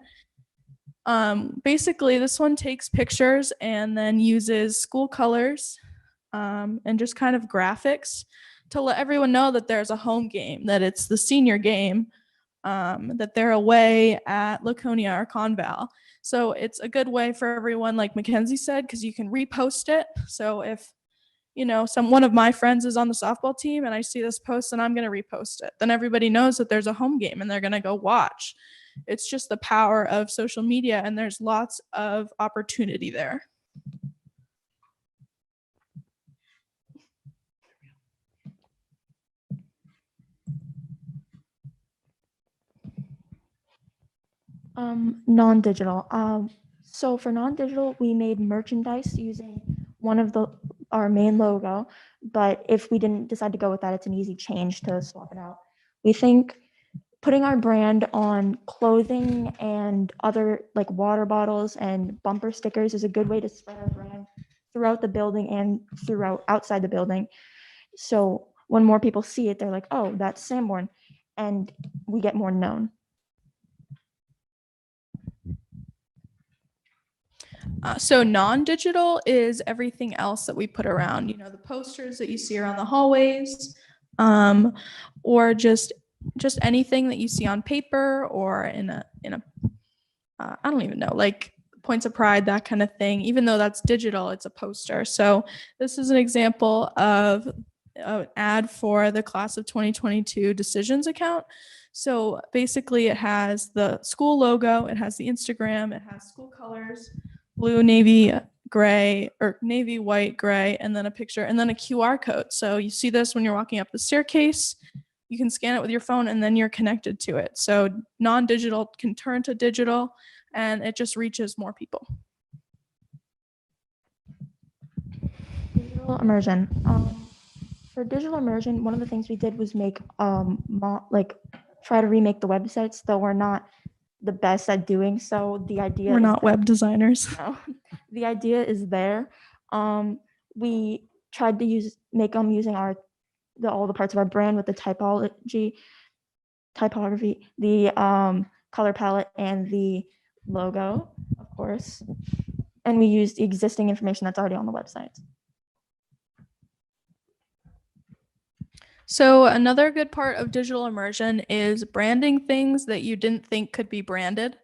Basically, this one takes pictures and then uses school colors and just kind of graphics to let everyone know that there's a home game, that it's the senior game, that they're away at Laconia or Conval. So it's a good way for everyone, like Mackenzie said, because you can repost it. So if one of my friends is on the softball team and I see this post and I'm going to repost it. Then everybody knows that there's a home game and they're going to go watch. It's just the power of social media, and there's lots of opportunity there. Non-digital. So for non-digital, we made merchandise using one of our main logo, but if we didn't decide to go with that, it's an easy change to swap it out. We think putting our brand on clothing and other like water bottles and bumper stickers is a good way to spread our brand throughout the building and throughout outside the building. So when more people see it, they're like, oh, that's Sanborn, and we get more known. So non-digital is everything else that we put around, the posters that you see around the hallways, or just anything that you see on paper or in a I don't even know, like points of pride, that kind of thing. Even though that's digital, it's a poster. So this is an example of an ad for the class of 2022 decisions account. So basically it has the school logo, it has the Instagram, it has school colors, blue, navy, gray, or navy, white, gray, and then a picture, and then a QR code. So you see this when you're walking up the staircase, you can scan it with your phone and then you're connected to it. So non-digital can turn to digital and it just reaches more people. Digital immersion. For digital immersion, one of the things we did was make try to remake the websites, though we're not the best at doing so. The idea We're is not web designers. No. The idea is there. We tried to make them using all the parts of our brand with the typography, the color palette, and the logo, of course. And we used the existing information that's already on the website. So another good part of digital immersion is branding things that you didn't think could be branded.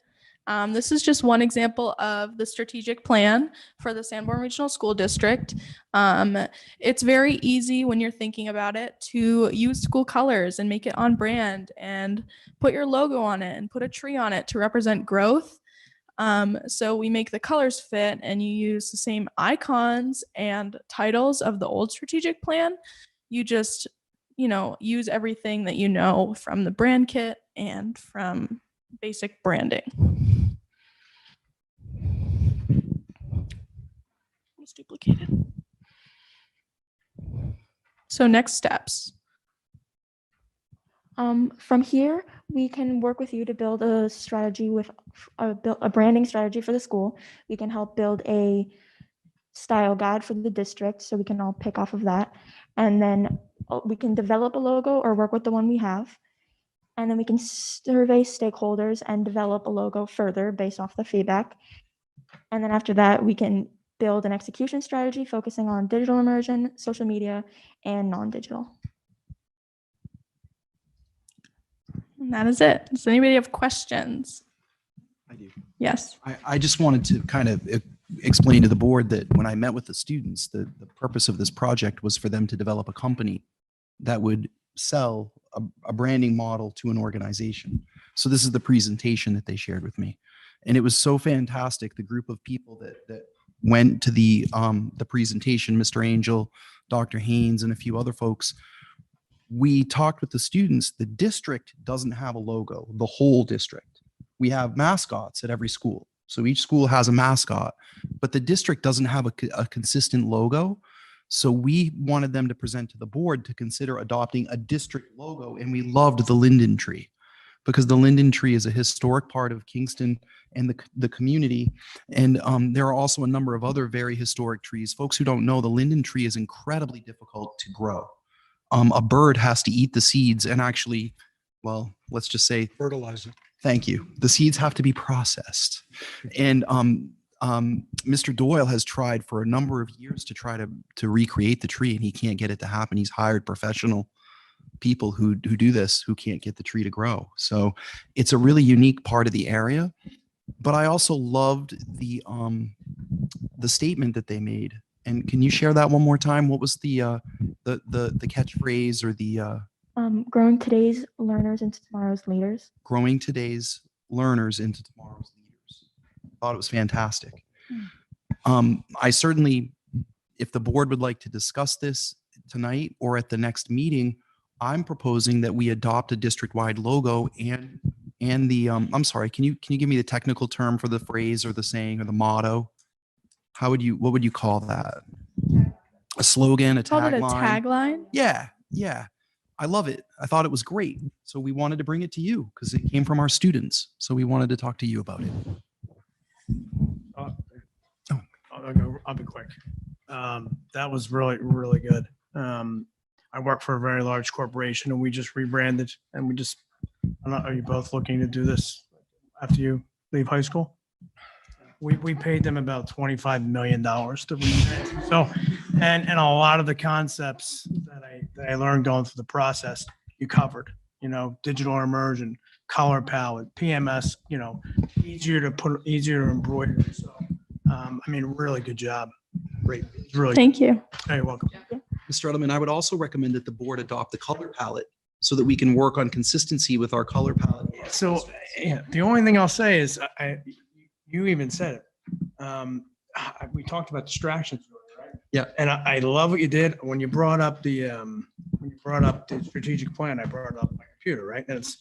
This is just one example of the strategic plan for the Sanborn Regional School District. It's very easy when you're thinking about it to use school colors and make it on brand and put your logo on it and put a tree on it to represent growth. So we make the colors fit and you use the same icons and titles of the old strategic plan. You just, use everything that you know from the brand kit and from basic branding. It's duplicated. So next steps. From here, we can work with you to build a strategy with a branding strategy for the school. We can help build a style guide for the district, so we can all pick off of that. And then we can develop a logo or work with the one we have. And then we can survey stakeholders and develop a logo further based off the feedback. And then after that, we can build an execution strategy focusing on digital immersion, social media, and non-digital. And that is it. Does anybody have questions? I do. Yes. I just wanted to kind of explain to the board that when I met with the students, the purpose of this project was for them to develop a company that would sell a branding model to an organization. So this is the presentation that they shared with me. And it was so fantastic. The group of people that went to the presentation, Mr. Angel, Dr. Haynes, and a few other folks, we talked with the students. The district doesn't have a logo, the whole district. We have mascots at every school. So each school has a mascot, but the district doesn't have a consistent logo. So we wanted them to present to the board to consider adopting a district logo. And we loved the linden tree because the linden tree is a historic part of Kingston and the community. And there are also a number of other very historic trees. Folks who don't know, the linden tree is incredibly difficult to grow. A bird has to eat the seeds and actually, well, let's just say Fertilizer. Thank you. The seeds have to be processed. And Mr. Doyle has tried for a number of years to try to recreate the tree, and he can't get it to happen. He's hired professional people who do this, who can't get the tree to grow. So it's a really unique part of the area. But I also loved the statement that they made And can you share that one more time? What was the catchphrase or the Growing today's learners into tomorrow's leaders. growing today's learners into tomorrow's leaders? Thought it was fantastic. I certainly, if the board would like to discuss this tonight or at the next meeting, I'm proposing that we adopt a district-wide logo and the I'm sorry, can you give me the technical term for the phrase or the saying or the motto? What would you call that? A slogan, a Called it a tagline? tagline. Yeah. I love it. I thought it was great. So we wanted to bring it to you because it came from our students. So we wanted to talk to you about it. I'll be quick. That was really, really good. I work for a very large corporation and we just rebranded and are you both looking to do this after you leave high school? We paid them about $25 million to rebrand. So, and a lot of the concepts that I learned going through the process, you covered, digital immersion, color palette, PMS, easier to embroider. So, really good job. Great. Really. Thank you. Hey, you're welcome. Mr. Edelman, I would also recommend that the board adopt the color palette so that we can work on consistency with our color palette. So the only thing I'll say is you even said it. We talked about distractions, right? Yeah. And I love what you did when you brought up the strategic plan. I brought it up on my computer, right? And it's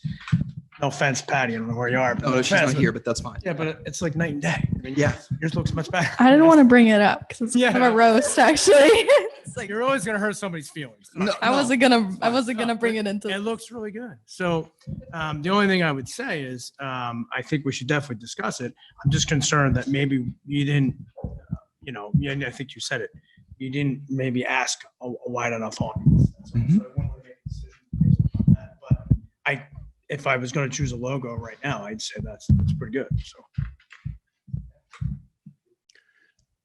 no offense, Patty. I don't know where you are. No, she's not here, but that's fine. Yeah, but it's like night and day. Yeah. Yours looks much better. I didn't want to bring it up because it's kind of a roast, actually. It's like, You're always gonna hurt somebody's feelings. I wasn't gonna bring it into. It looks really good. So the only thing I would say is I think we should definitely discuss it. I'm just concerned that maybe you didn't, I think you said it. You didn't maybe ask a wide enough audience. So I wouldn't want to make a decision based on that. But if I was going to choose a logo right now, I'd say that's pretty good. So.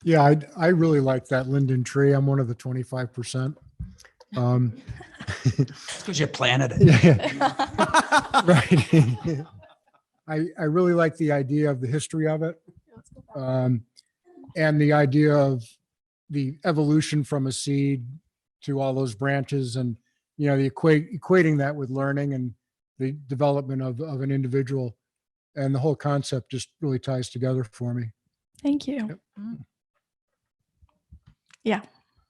Yeah, I really like that linden tree. I'm one of the 25%. Because you planted it. Yeah. Right. I really like the idea of the history of it. And the idea of the evolution from a seed to all those branches and, the equating that with learning and the development of an individual, and the whole concept just really ties together for me. Thank you. Yep. Yeah.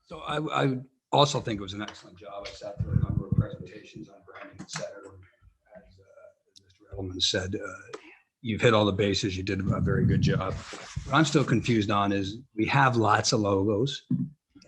So I would also think it was an excellent job. I sat through a number of presentations on branding, et cetera. As Mr. Edelman said, you've hit all the bases. You did a very good job. What I'm still confused on is we have lots of logos.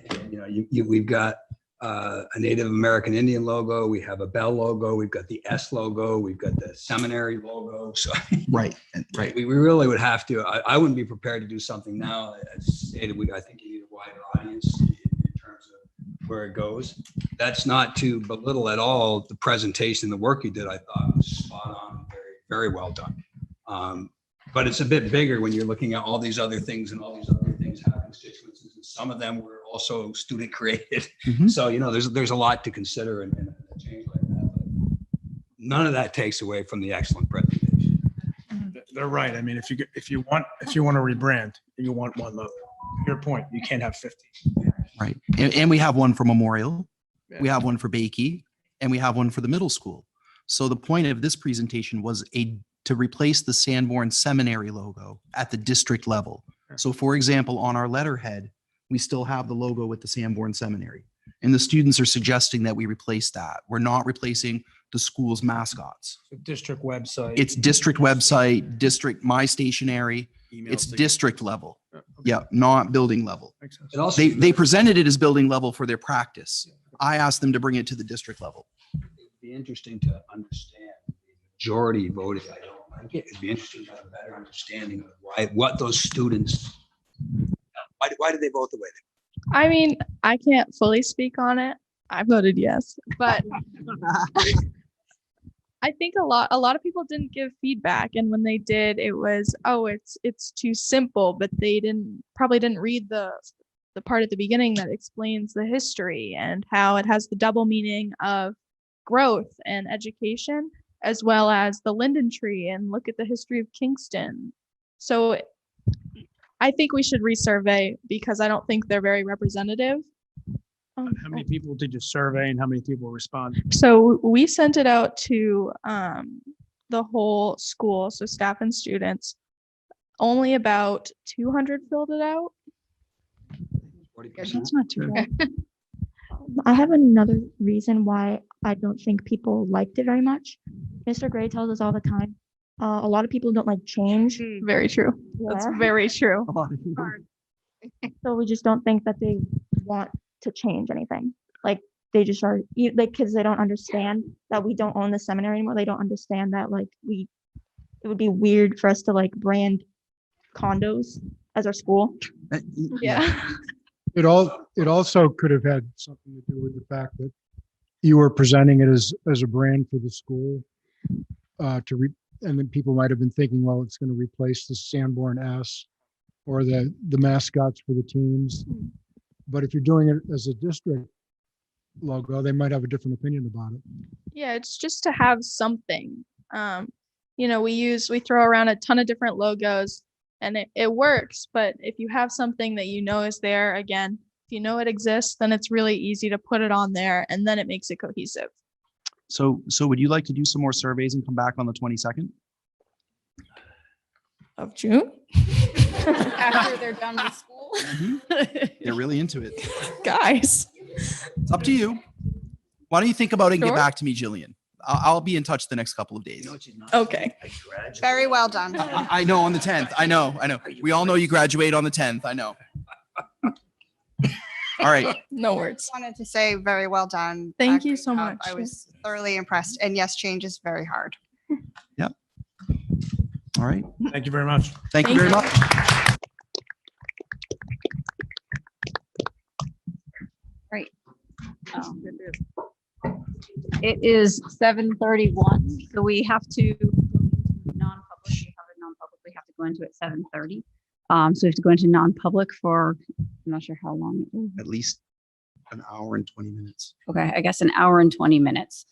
And, we've got a Native American Indian logo. We have a Bell logo. We've got the S logo. We've got the seminary logo. So Right. we really would have to. I wouldn't be prepared to do something now. As stated, I think you need a wider audience in terms of where it goes. That's not to belittle at all the presentation, the work you did. I thought was spot on, very, very well done. But it's a bit bigger when you're looking at all these other things and all these other things have constituencies. And some of them were also student created. Mm-hmm. So, there's a lot to consider in a change like that. But none of that takes away from the excellent presentation. They're right. I mean, if you want to rebrand, you want one logo. Your point, you can't have 50. Right. And we have one for Memorial. We have one for Bakey, and we have one for the middle school. So the point of this presentation was to replace the Sanborn Seminary logo at the district level. So for example, on our letterhead, we still have the logo with the Sanborn Seminary. And the students are suggesting that we replace that. We're not replacing the school's mascots. So district website. It's district website, district, my stationery. It's district level. Yeah, not building level. It also, They presented it as building level for their practice. I asked them to bring it to the district level. it'd be interesting to understand the majority voted. I don't like it. It'd be interesting to have a better understanding of what those students, why did they vote the way they I mean, I can't fully speak on it. I voted yes, but I think a lot of people didn't give feedback, and when they did, it was, it's too simple, but they probably didn't read the part at the beginning that explains the history and how it has the double meaning of growth and education, as well as the linden tree, and look at the history of Kingston. So I think we should resurvey because I don't think they're very representative. How many people did you survey and how many people responded? So we sent it out to the whole school, so staff and students. Only about 200 filled it out. 40%. That's not too bad. I have another reason why I don't think people liked it very much. Mr. Gray tells us all the time, a lot of people don't like change. Very true. That's Yeah. very true. So we just don't think that they want to change anything. Like they just are like, because they don't understand that we don't own the seminary anymore. They don't understand that like it would be weird for us to like brand condos as our school. Yeah. It also could have had something to do with the fact that you were presenting it as a brand for the school, and then people might have been thinking, well, it's going to replace the Sanborn S or the mascots for the teams. But if you're doing it as a district logo, they might have a different opinion about it. Yeah, it's just to have something. We throw around a ton of different logos and it works, but if you have something that you know is there, again, if you know it exists, then it's really easy to put it on there and then it makes it cohesive. So would you like to do some more surveys and come back on the 22nd? Of June? After they're done with school. They're really into it. Guys. It's up to you. Why don't you think about it and Sure. get back to me, Jillian? I'll be in touch the next couple of days. Okay. Very well done. I know on the 10th. I know. We all know you graduate on the 10th. I know. All right. No words. Wanted to say very well done. Thank you Great so job. much. I was thoroughly impressed. And yes, change is very hard. Yep. All right. Thank you very much. Thank you very much. Right. It is 7:31, so we have to go into non-public. We have a non-public. We have to go into at 7:30. So we have to go into non-public for, I'm not sure how long. At least an hour and 20 minutes. Okay, I guess an hour and 20 minutes.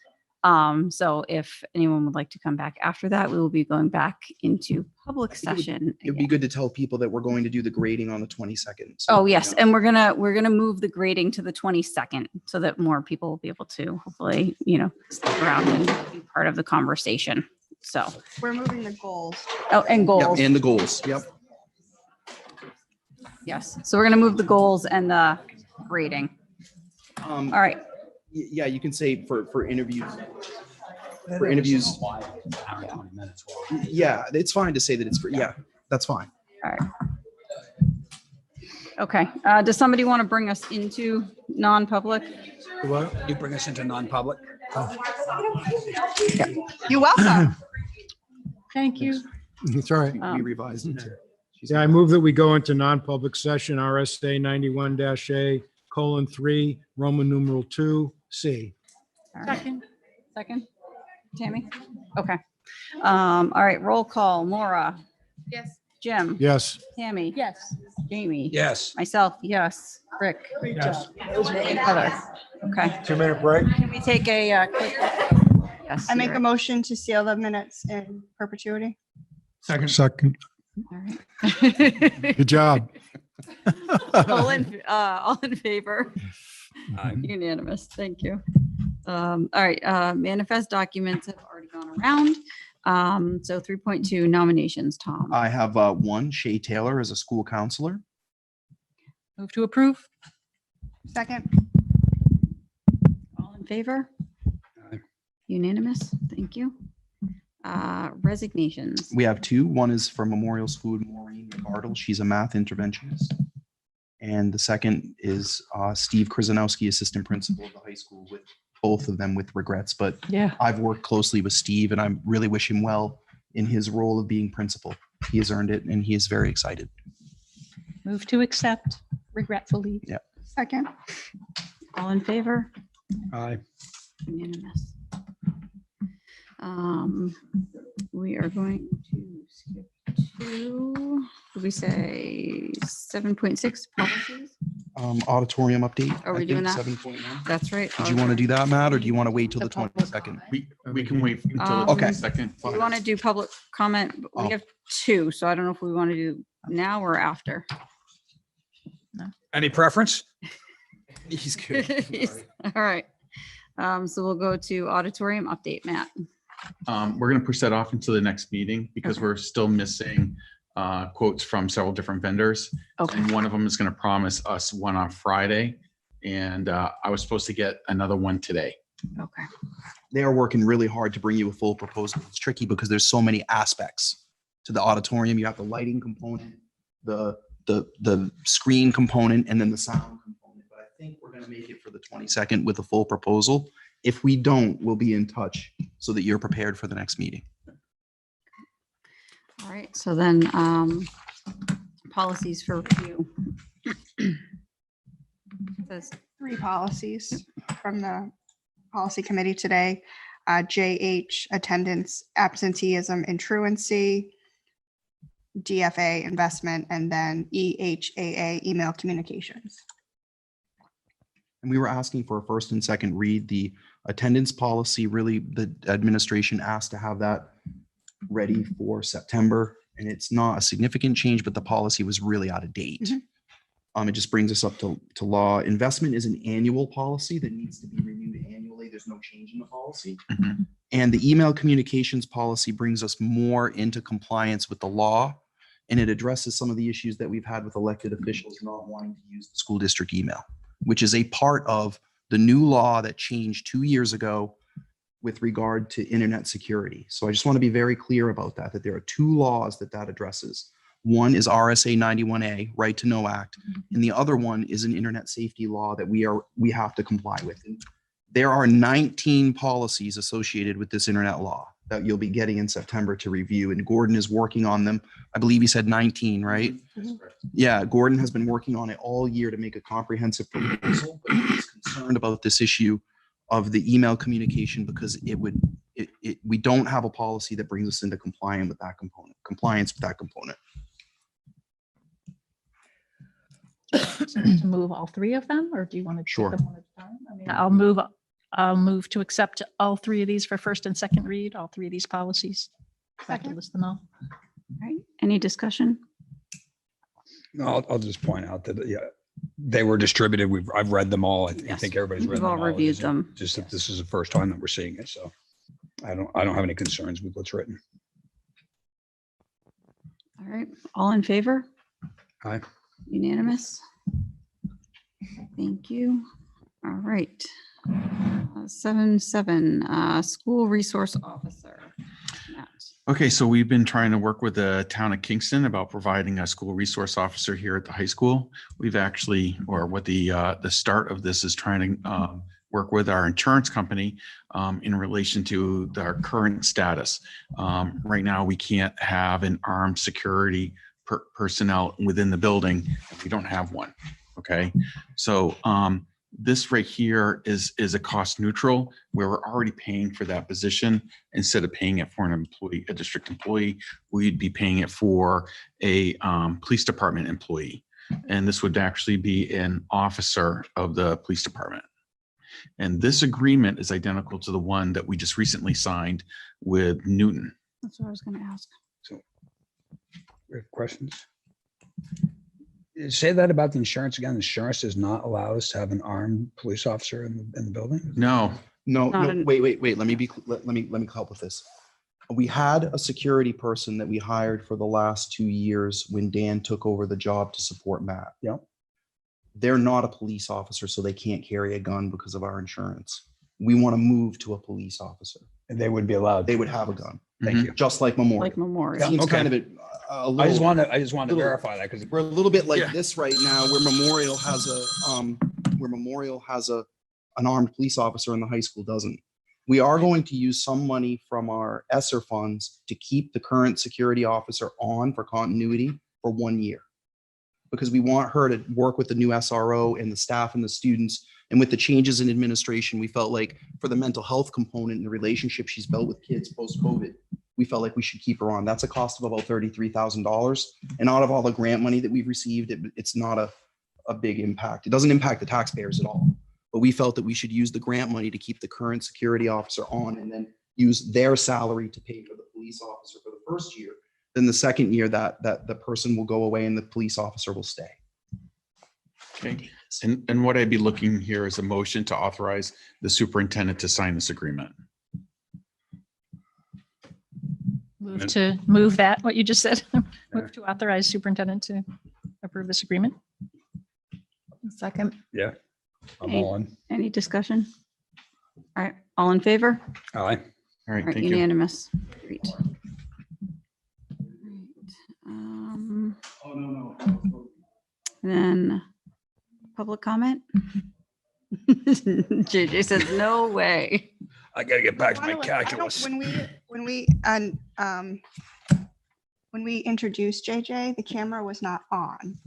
So if anyone would like to come back after that, we will be going back into public session. It would be good to tell people that we're going to do the grading on the 22nd. So, Oh, yes, and we're gonna move the grading to the 22nd so that more people will be able to hopefully, stick around and be part of the conversation. So, We're moving the goals. oh, and Yep, goals. and the goals. Yep. Yes, so we're gonna move the goals and the grading. All right, Yeah, you can say for interviews. For interviews. Hour and 20 minutes. Yeah, it's fine to say that it's for, yeah, that's fine. all right. Okay, does somebody want to bring us into non-public? You bring us into non-public? You're welcome. Thank you. That's all right. We revised it. Yeah, I move that we go into non-public session, RSA 91-A:3, Roman numeral 2C. All right. Second, Tammy? Okay. All right, roll call. Maura? Yes. Jim? Yes. Tammy? Yes. Jamie? Yes. Myself, yes. Rick? Yes. And Heather? Okay. 2-minute break. Can we take a quick? Yes. I make you're a motion to seal the minutes in perpetuity. Second. right. All right. Good job. All in favor? Unanimous. Thank you. All right. Manifest documents have already gone around. So 3.2 nominations, Tom. I have one, Shay Taylor as a school counselor. Move to approve. Second. All in favor? Aye. Unanimous. Thank you. Resignations. We have two. One is for Memorial School, Maureen Bartle. She's a math interventionist. And the second is Steve Krzyzanowski, assistant principal of the high school, with both of them with regrets. But Yeah. I've worked closely with Steve and I really wish him well in his role of being principal. He has earned it and he is very excited. Move to accept regretfully. Yeah. Second. All in favor? Aye. Unanimous. We are going to skip to, did we say 7.6 policies? Auditorium update. Are we I doing think, that? 7.9. That's right. Did you want to do that, Matt, or do you want to wait till the The public 22nd? We can wait until Um, the Okay. 22nd. We want to do public comment, but Oh. we have two, so I don't know if we want to do now or after? Any preference? He's good. All right. So we'll go to auditorium update, Matt. We're going to push that off until the next meeting because we're still missing quotes from several different vendors. Okay. And one of them is going to promise us one on Friday. And I was supposed to get another one today. Okay. They are working really hard to bring you a full proposal. It's tricky because there's so many aspects to the auditorium. You have the lighting component, the screen component, and then the sound component. But I think we're going to make it for the 22nd with a full proposal. If we don't, we'll be in touch so that you're prepared for the next meeting. All right. So then policies for review. Says 3 policies from the policy committee today. JH, attendance, absenteeism, and truancy. DFA, investment, and then EHAA, email communications. And we were asking for a first and second read. The attendance policy, really, the administration asked to have that ready for September. And it's not a significant change, but the policy was really out of date. Mm-hmm. It just brings us up to law. Investment is an annual policy that needs to be renewed annually. There's no change in the policy. And the email communications policy brings us more into compliance with the law. And it addresses some of the issues that we've had with elected officials not wanting to use the school district email, which is a part of the new law that changed 2 years ago with regard to internet security. So I just want to be very clear about that, that there are 2 laws that addresses. One is RSA 91A, Right to Know Act, and the other one is an internet safety law that we have to comply with. And there are 19 policies associated with this internet law that you'll be getting in September to review, and Gordon is working on them. I believe he said 19, right? Yeah, Gordon has been working on it all year to make a comprehensive proposal, but he's concerned about this issue of the email communication because we don't have a policy that brings us into compliance with that component. To move all 3 of them, or do you want to Sure. take them one at a time? I mean, I'll move to accept all 3 of these for first and second read, all 3 of these policies. Do I have to list them all? All right. Any discussion? No, I'll just point out that, yeah, they were distributed. I've read them all. I Yes. think everybody's read We've them all all. reviewed It's them. Just that this is the first time that we're seeing it. So I don't have any concerns with what's written. All right. All in favor? Aye. Unanimous. Thank you. All right. 7-7, school resource officer. Matt. Okay, so we've been trying to work with the town of Kingston about providing a school resource officer here at the high school. We've actually, or what the start of this is trying to work with our insurance company in relation to our current status. Right now, we can't have an armed security personnel within the building if we don't have one. Okay, so this right here is a cost neutral where we're already paying for that position. Instead of paying it for an employee, a district employee, we'd be paying it for a police department employee. And this would actually be an officer of the police department. And this agreement is identical to the one that we just recently signed with Newton. That's what I was going to ask. So we have questions? Say that about the insurance again. Insurance does not allow us to have an armed police officer in the building. No. Wait. Let me help with this. We had a security person that we hired for the last 2 years when Dan took over the job to support Matt. Yep. They're not a police officer, so they can't carry a gun because of our insurance. We want to move to a police officer. And they would be allowed. They would have a gun. Thank you. Just like Memorial. Like Memorial. Seems Okay. kind of a little. I just wanted to verify that because We're a little bit like Yeah. this right now, where Memorial has an armed police officer and the high school doesn't. We are going to use some money from our ESSER funds to keep the current security officer on for continuity for 1 year. Because we want her to work with the new SRO and the staff and the students. And with the changes in administration, we felt like for the mental health component and the relationship she's built with kids post-COVID, we felt like we should keep her on. That's a cost of about $33,000. And out of all the grant money that we've received, it's not a big impact. It doesn't impact the taxpayers at all. But we felt that we should use the grant money to keep the current security officer on and then use their salary to pay for the police officer for the first year. then the second year that the person will go away and the police officer will stay. Okay. And what I'd be looking here is a motion to authorize the superintendent to sign this agreement. Move that, what you just said. Move to authorize superintendent to approve this agreement. Second. Yeah. I'm Any- all in. Any discussion? All right, all in favor? Aye. All right, All right, thank you. unanimous. Great. All right, Then public comment? JJ says, no way. I gotta get back to my I don't- calculus. When we introduced JJ, the camera was not on.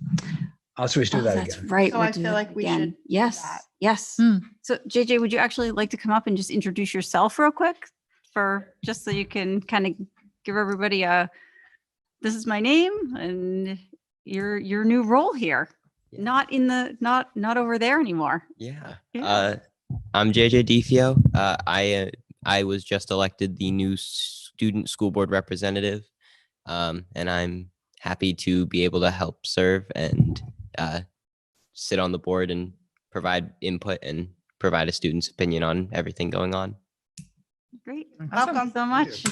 So we should do Oh, that that's again. right. So we're I doing feel it like we again. should do Yes, that. yes. So JJ, would you actually like to come up and just introduce yourself real quick just so you can kind of give everybody this is my name and your new role here. Not over there anymore. Yeah. Yeah. I'm JJ DeFio. I was just elected the new student school board representative, and I'm happy to be able to help serve and sit on the board and provide input and provide a student's opinion on everything going on. Great. Welcome. Welcome so much.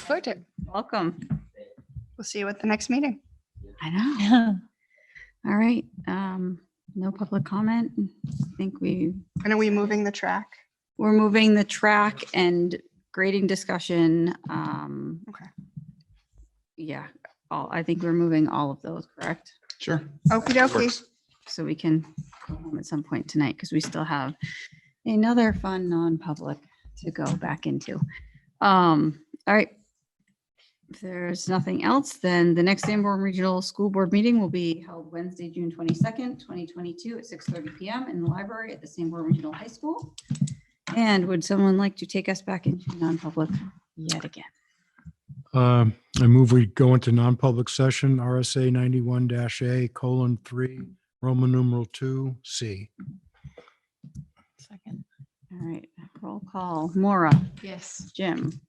Welcome. We'll see you at the next meeting. I know. All right. No public comment. I think And are we moving the track? we're moving the track and grading discussion. Okay. Yeah, I think we're moving all of those, correct? Sure. Okie dokie. So we can go home at some point tonight because we still have another fun non-public to go back into. All right. If there's nothing else, then the next Sanborn Regional School Board meeting will be held Wednesday, June 22nd, 2022 at 6:30 PM in the library at the Sanborn Regional High School. And would someone like to take us back into non-public yet again? I move we go into non-public session, RSA 91-A:3, Roman numeral 2C. Second. All right, roll call. Maura, Yes. Jim,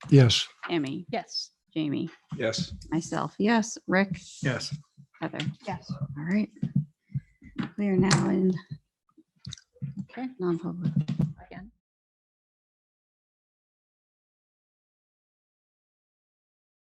Yes. Amy, Yes. Jamie, Yes. myself, yes, Rick, Yes. Heather. Yes. All right. We are now in non-public.